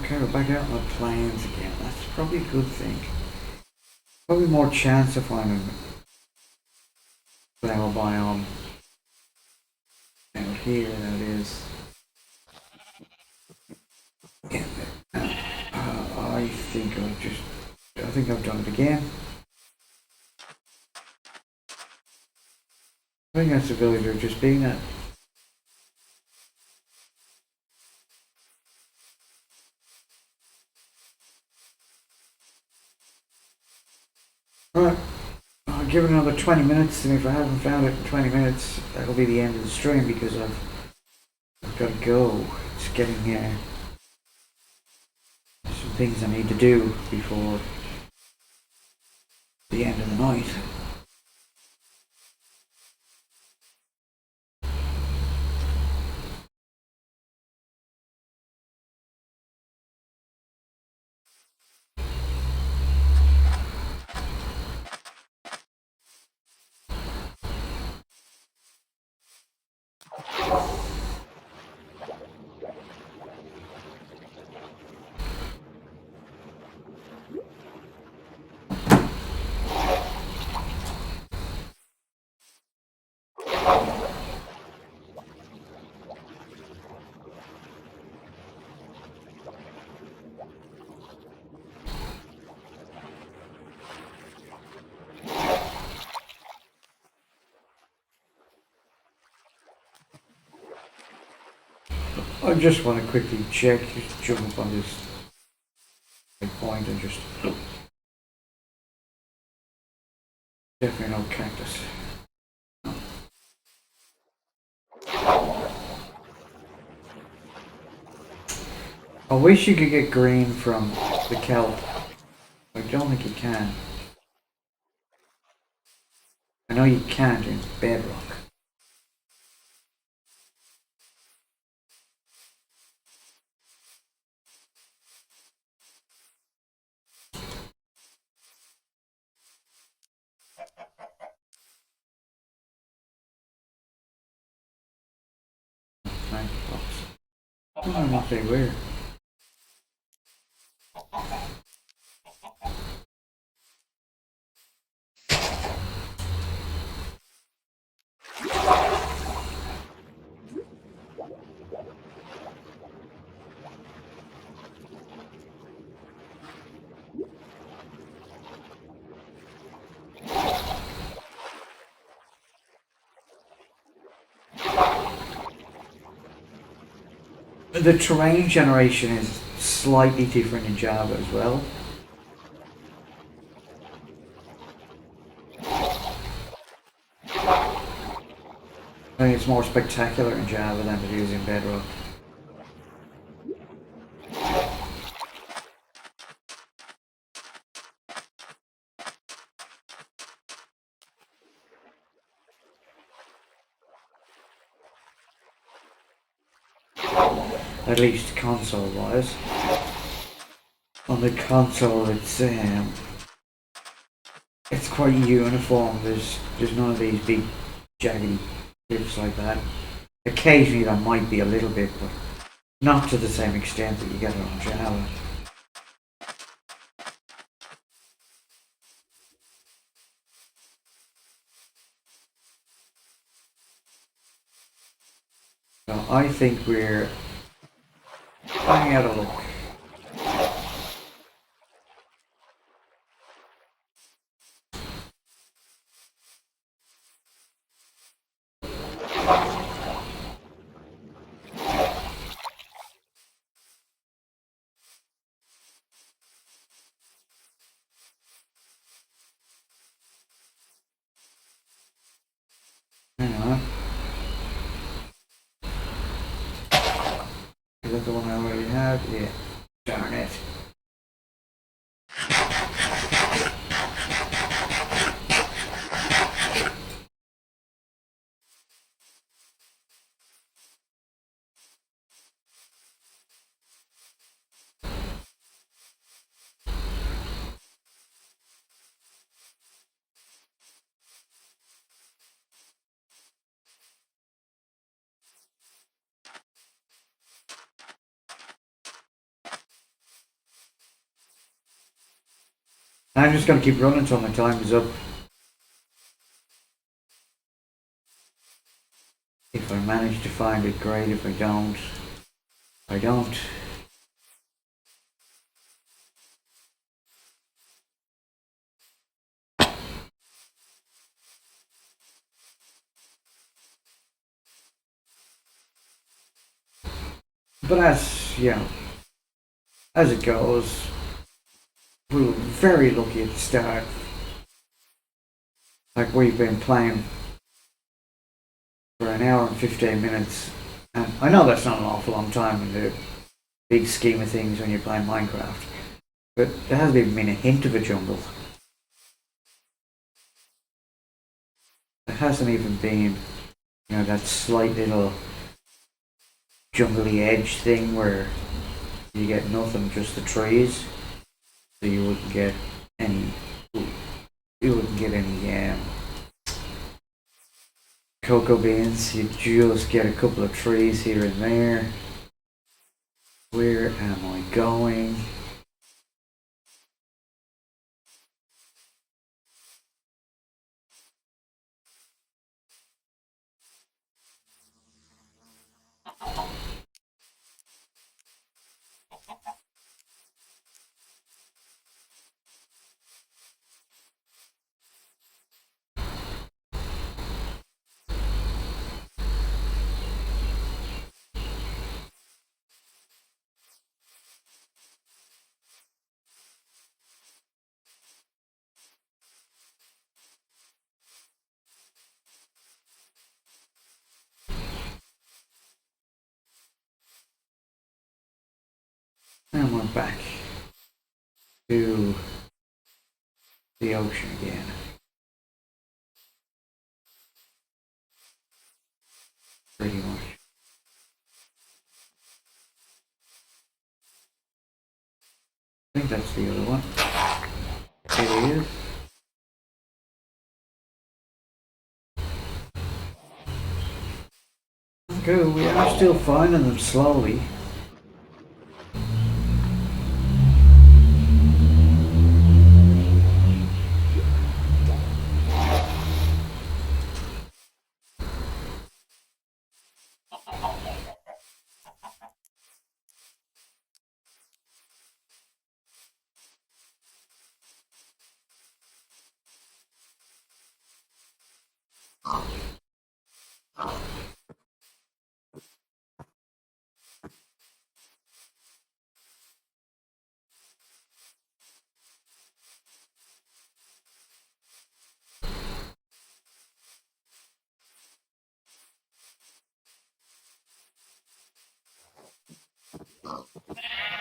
Okay, we're back out on the plains again. That's probably a good thing. Probably more chance of finding flower biome out here than it is. Yeah, I think I think I've done it again. I think that's the villager just being it. Alright, I'll give it another 20 minutes, and if I haven't found it in 20 minutes, that'll be the end of the stream because I've got to go. It's getting some things I need to do before the end of the night. I just want to quickly check, just jump up on this point and just definitely no cactus. I wish you could get green from the kelp. I don't think you can. I know you can't in bedrock. Thank you, folks. I don't know if they were. The terrain generation is slightly different in Java as well. I think it's more spectacular in Java than it is in Bedrock. At least console wise. On the console it's quite uniform. There's none of these big jaggedy cliffs like that. Occasionally there might be a little bit, but not to the same extent that you get it on Java. So I think we're running out of luck. Hang on. Is that the one I already have? Yeah. Darn it. I'm just going to keep running until my time is up. If I manage to find it, great. If I don't, I don't. But as, you know, as it goes, we were very lucky at the start. Like, we've been playing for an hour and 15 minutes. And I know that's not an awful long time in the big scheme of things when you're playing Minecraft. But there hasn't even been a hint of a jungle. There hasn't even been, that slight little jungly edge thing where you get nothing, just the trees. So you wouldn't get any, you wouldn't get any cocoa beans. You just get a couple of trees here and there. Where am I going? And we're back to the ocean again. Pretty much. I think that's the other one. It is. Okay, we are still finding them slowly.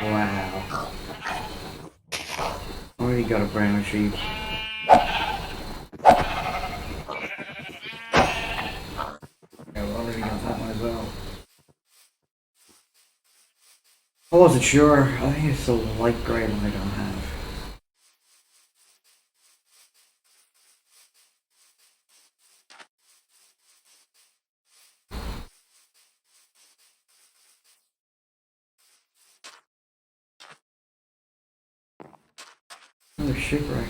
Wow. Already got a brown sheep. Yeah, we already got that one as well. I wasn't sure. I think it's the light grey one I don't have. Another shipwreck.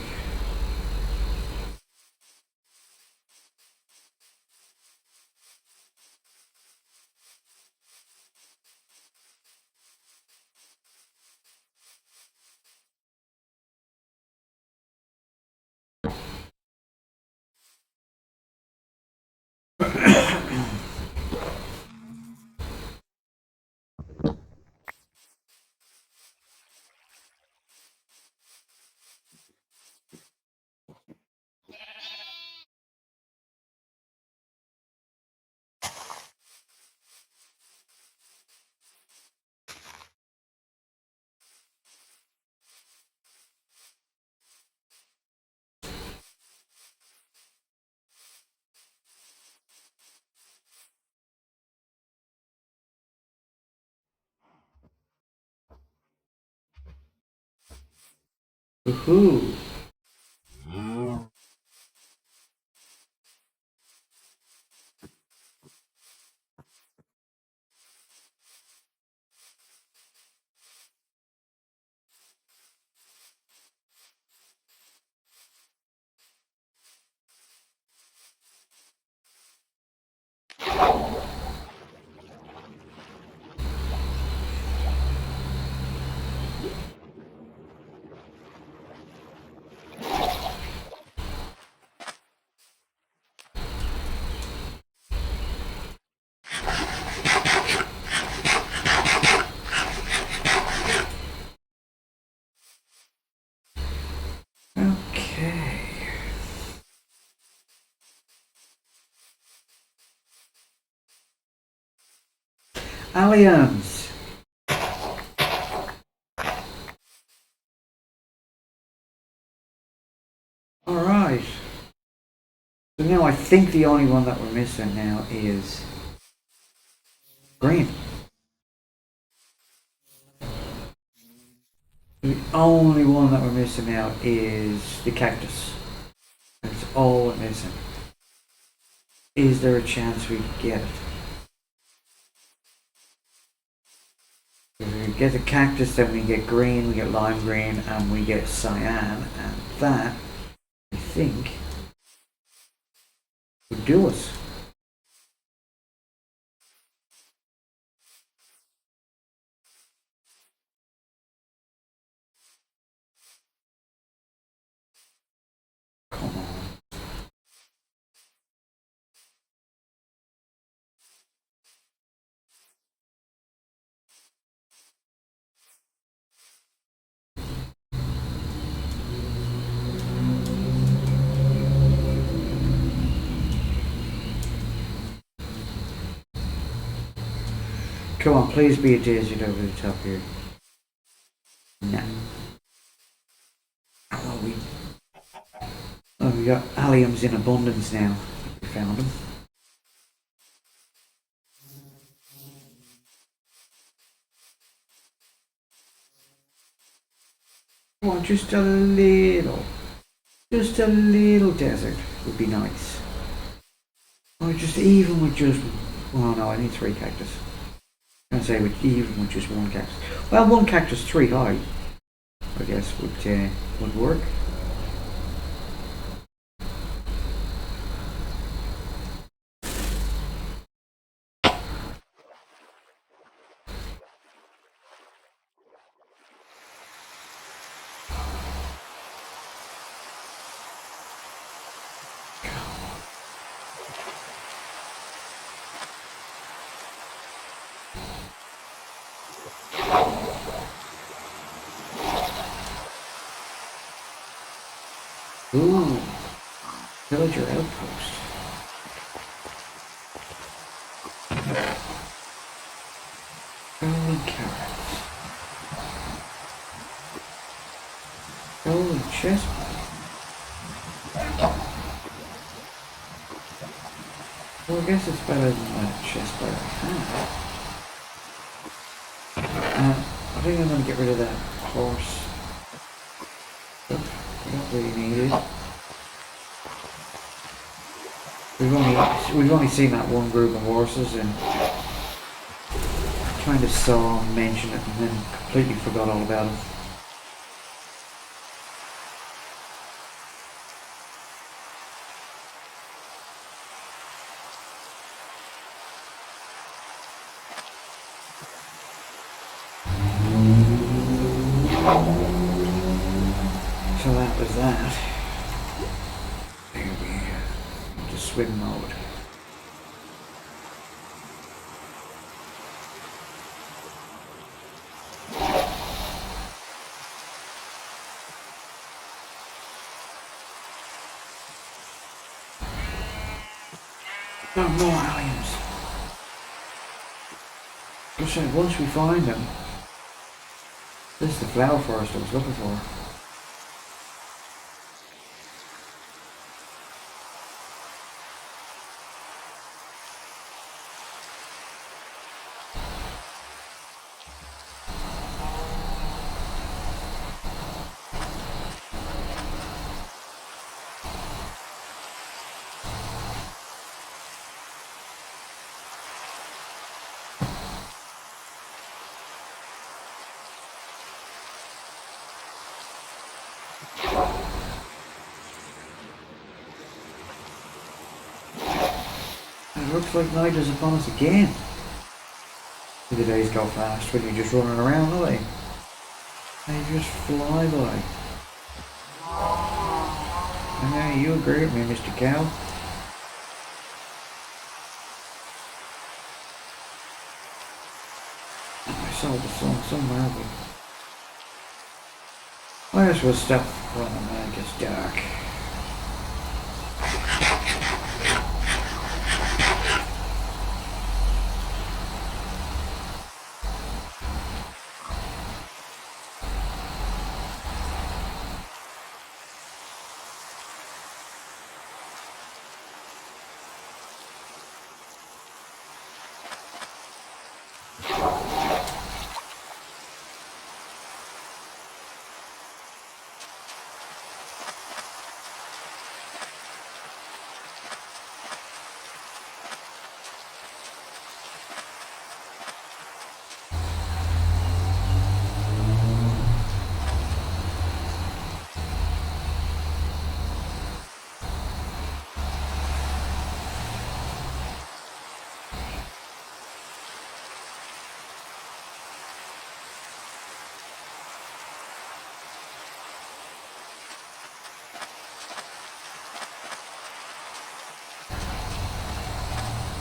Woohoo! Aliens. Alright. So now I think the only one that we're missing now is green. The only one that we're missing now is the cactus. That's all we're missing. Is there a chance we get it? If we get the cactus, then we get green, we get lime green, and we get cyan, and that, I think, would do us. Come on. Come on, please be a desert over the top here. No. We got alliums in abundance now. We found them. Oh, just a little desert would be nice. Or just even with just, oh no, I need 3 cactus. I'm gonna say even with just 1 cactus. Well, 1 cactus 3 high, I guess would work. Ooh, villager outpost. Golden carrots. Golden chestnut. Well, I guess it's better than that chestnut I had. I think I'm going to get rid of that horse. I don't really need it. We've only seen that one group of horses, and kind of saw him mention it and then completely forgot all about it. So that was that. There we go. Into swim mode. No more aliens. I said, once we find them, this is the flower forest I was looking for. It looks like night is upon us again. The days go fast when you're just running around, don't they? They just fly by. And now you agree with me, Mr. Cow. I saw the sun somewhere, but I just will stop running when it gets dark.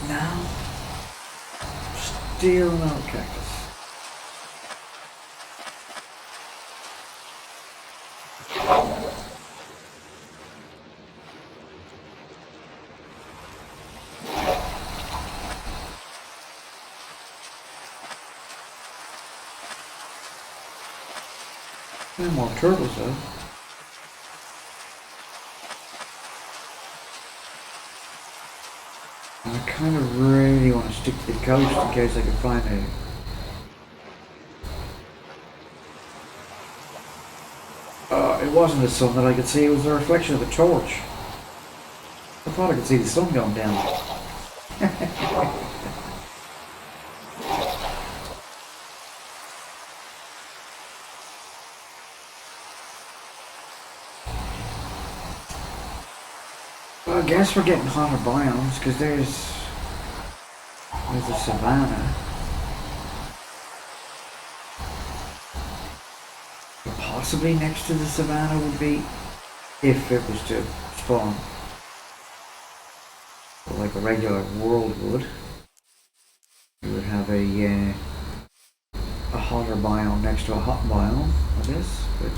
Now, still no cactus. No more turtles though. I kind of really want to stick to the coast in case I can find a... it wasn't the sun that I could see, it was the reflection of the torch. I thought I could see the sun going down. Well, I guess we're getting hotter biomes because there's a savanna. But possibly next to the savanna would be, if it was to spawn, but like a regular world would, you would have a hotter biome next to a hot biome, I guess. But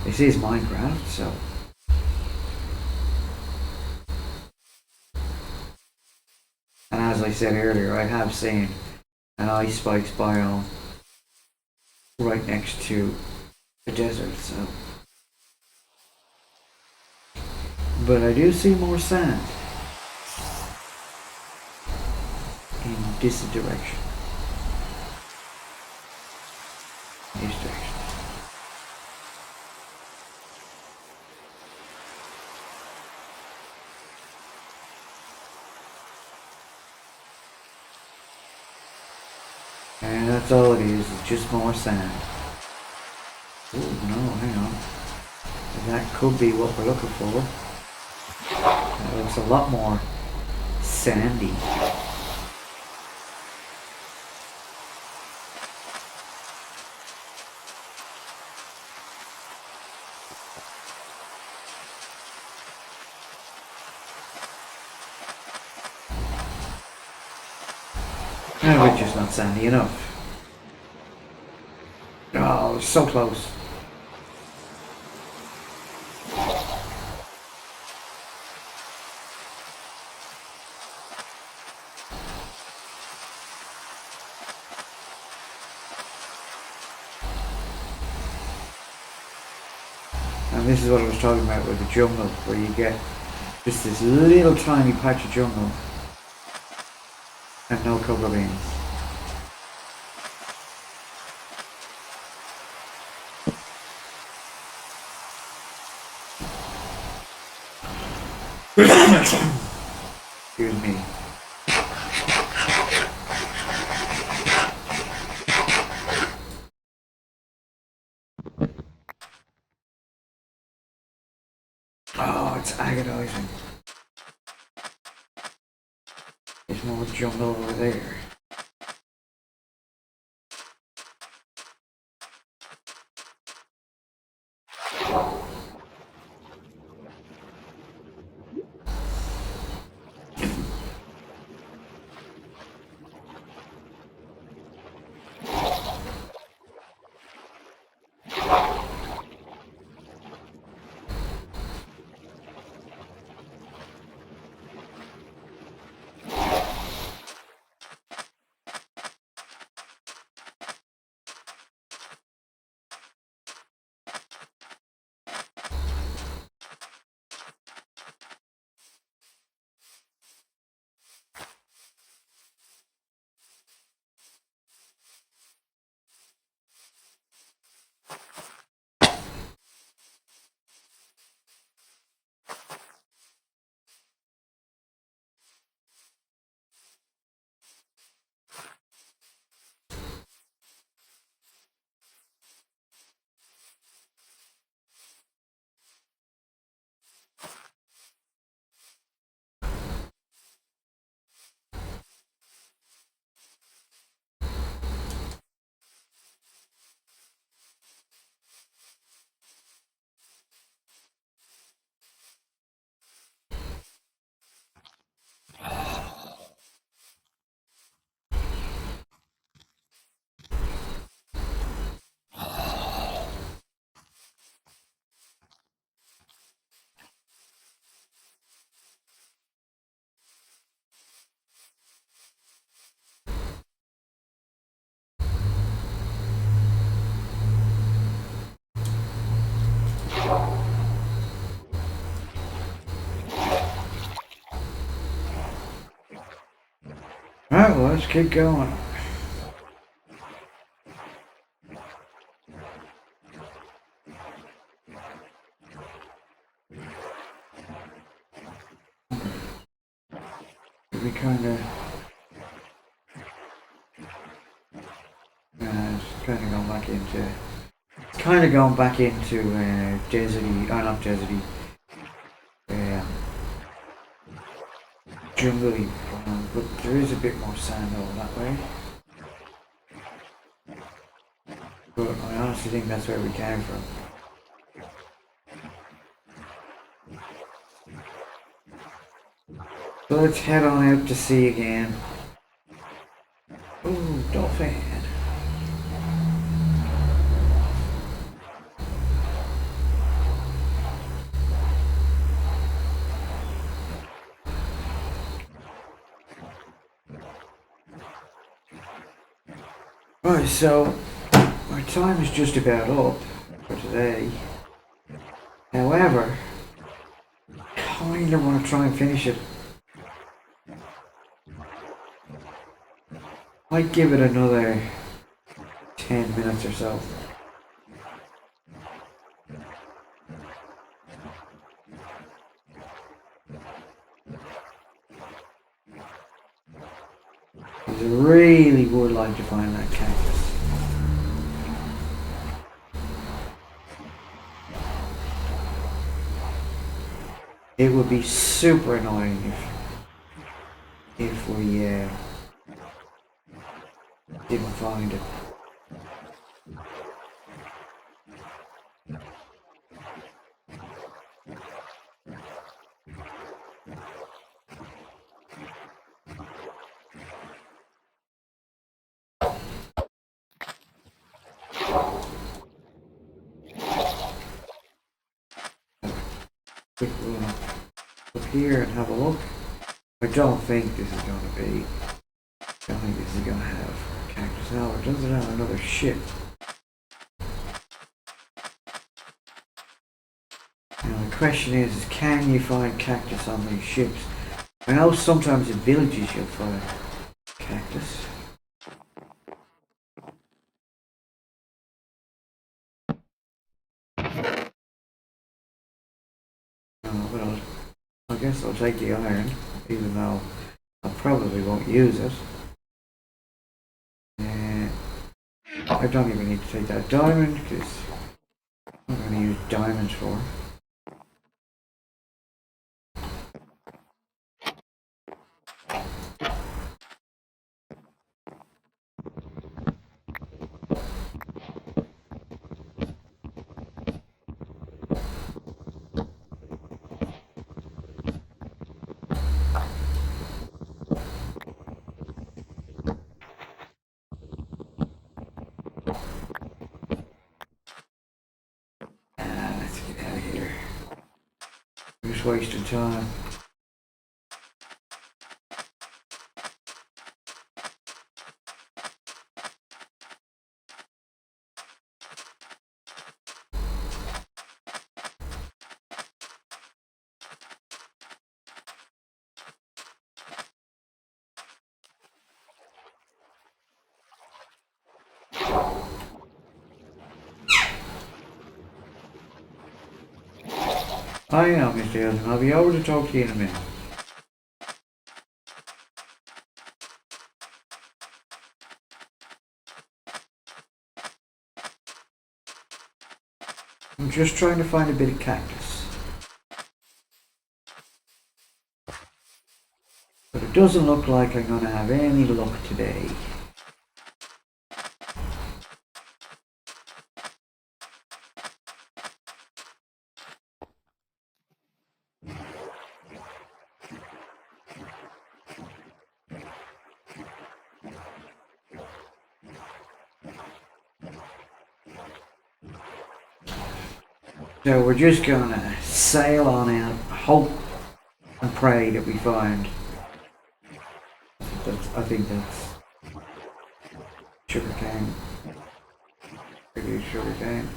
this is Minecraft, so. And as I said earlier, I have seen an ice spikes biome right next to a desert, so. But I do see more sand in this direction. This direction. And that's all it is, it's just more sand. Oh no, hang on. That could be what we're looking for. That looks a lot more sandy. No, we're just not sandy enough. Oh, so close. And this is what I was talking about with the jungle, where you get just this little tiny patch of jungle and no cocoa beans. Excuse me. Oh, it's agonizing. There's more jungle over there. Alright, well, let's keep going. We kind of... it's kind of going back into... It's kind of going back into deserty... not deserty. Jungly, but there is a bit more sand over that way. But I honestly think that's where we came from. So let's head on out to sea again. Ooh, dolphin. Right, so our time is just about up for today. However, I kinda want to try and finish it. Might give it another 10 minutes or so. I really would like to find that cactus. It would be super annoying if we didn't find it. Quick run up here and have a look. I don't think this is going to be. I don't think this is going to have cactus now, or does it have another ship? Now the question is can you find cactus on these ships? I know sometimes in villages you'll find cactus. But I guess I'll take the iron, even though I probably won't use it. I don't even need to take that diamond because I'm going to use diamonds for. Let's get out of here. I'm just wasting time. I am, Mr. Hilton. I'll be over to talk to you in a minute. I'm just trying to find a bit of cactus. But it doesn't look like I'm going to have any luck today. So we're just gonna sail on out, hope and pray that we find. I think that's sugar cane. Maybe sugar cane.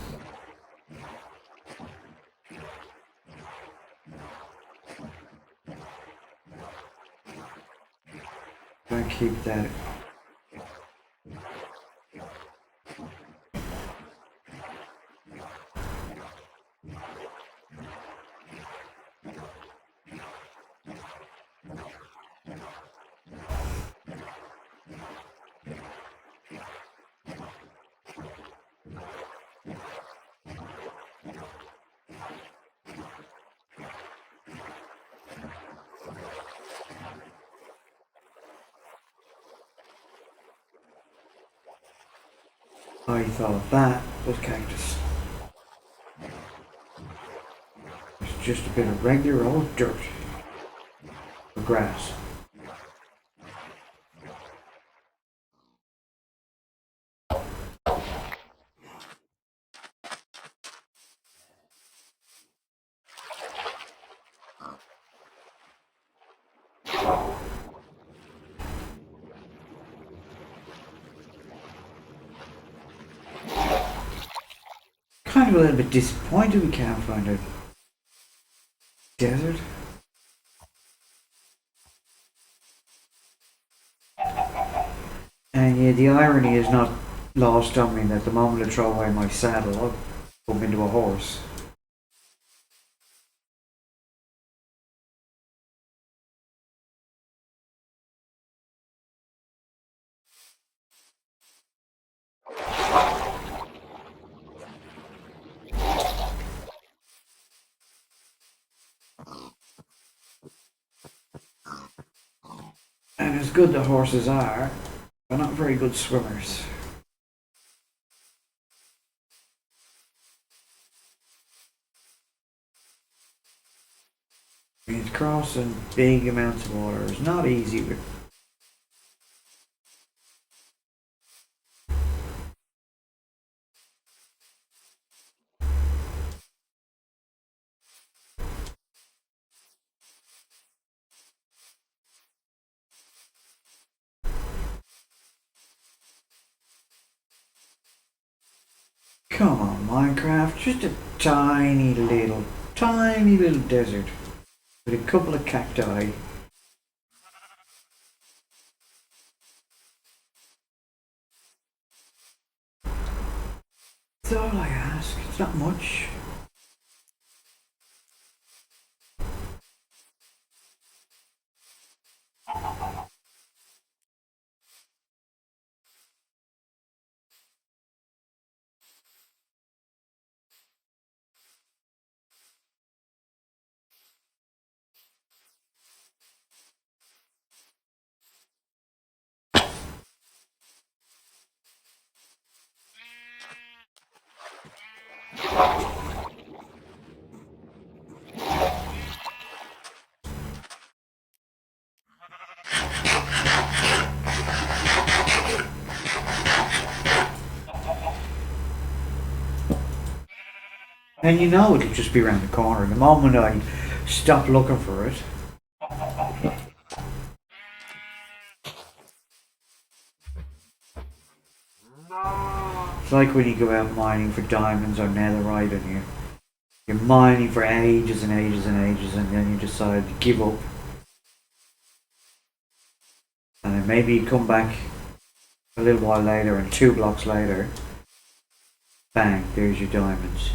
I keep that. I thought that was cactus. It's just a bit of regular old dirt or grass. Kind of a little bit disappointed we can't find a desert. And yeah, the irony is not lost on me that the moment I throw away my saddle, I'll bump into a horse. And as good the horses are, they're not very good swimmers. I mean, crossing big amounts of water is not easy with. Come on, Minecraft, just a tiny little desert with a couple of cacti. That's all I ask. It's not much. And you know it'll just be around the corner. The moment I stop looking for it, it's like when you go out mining for diamonds or netherite and you're mining for ages and ages and ages and then you decide to give up. And then maybe you come back a little while later and 2 blocks later, bang, there's your diamonds.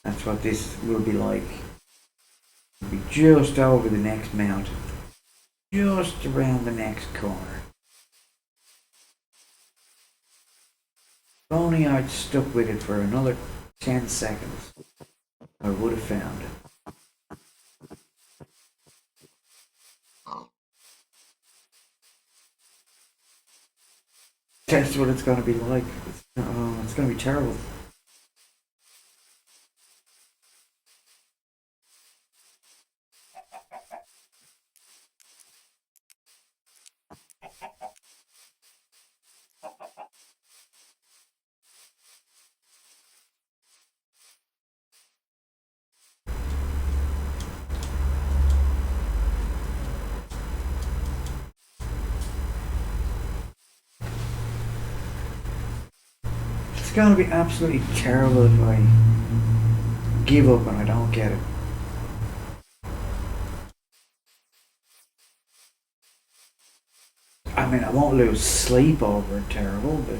That's what this will be like. It'll be just over the next mountain. Just around the next corner. If only I'd stuck with it for another 10 seconds, I would have found it. That's what it's going to be like. It's going to be terrible. gonna be absolutely terrible if I give up and I don't get it. I mean, I won't lose sleep over it terrible, but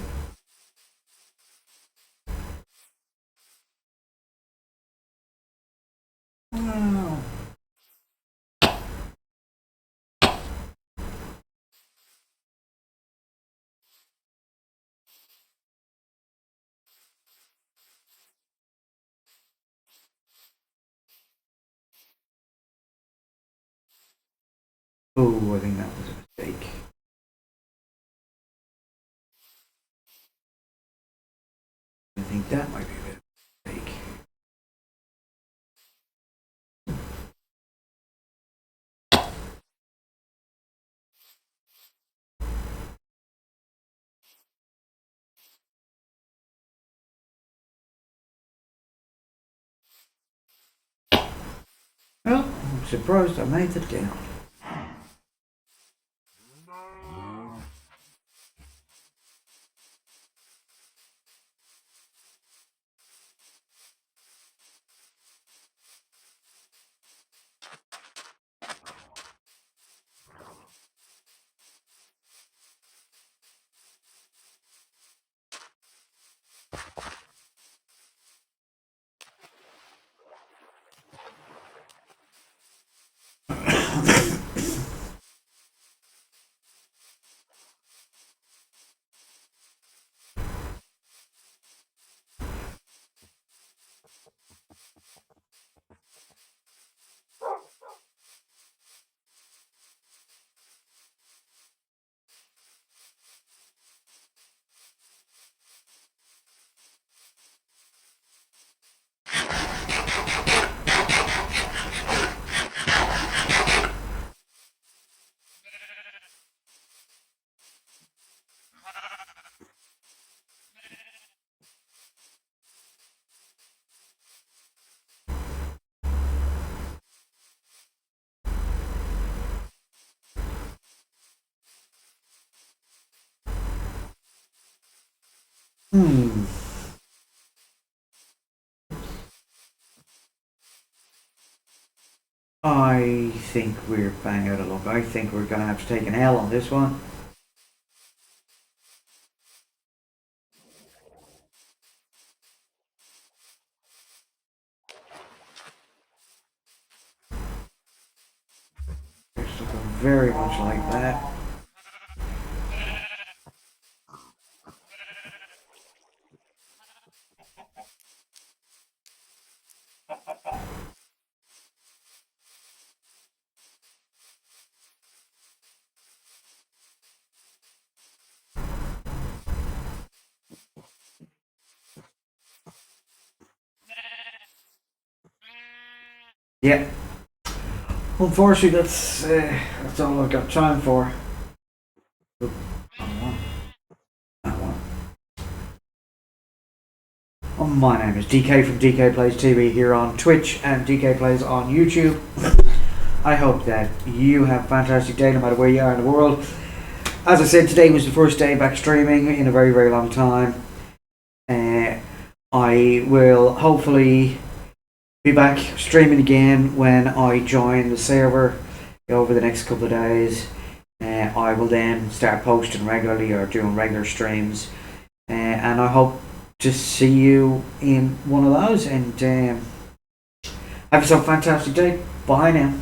well, oh, I think that was a mistake. I think that might be a bit of a mistake. Well, I'm surprised I made it down. Hmm. I think we're bang out of luck. I think we're gonna have to take an L on this one. It's looking very much like that. Yeah. Unfortunately, that's all I've got time for. Oop, wrong one. That one. My name is DK from DK Plays TV here on Twitch and DK Plays on YouTube. I hope that you have a fantastic day no matter where you are in the world. As I said, today was the first day back streaming in a very, very long time. I will hopefully be back streaming again when I join the server over the next couple of days. I will then start posting regularly or doing regular streams. And I hope to see you in one of those. And have yourself a fantastic day. Bye now.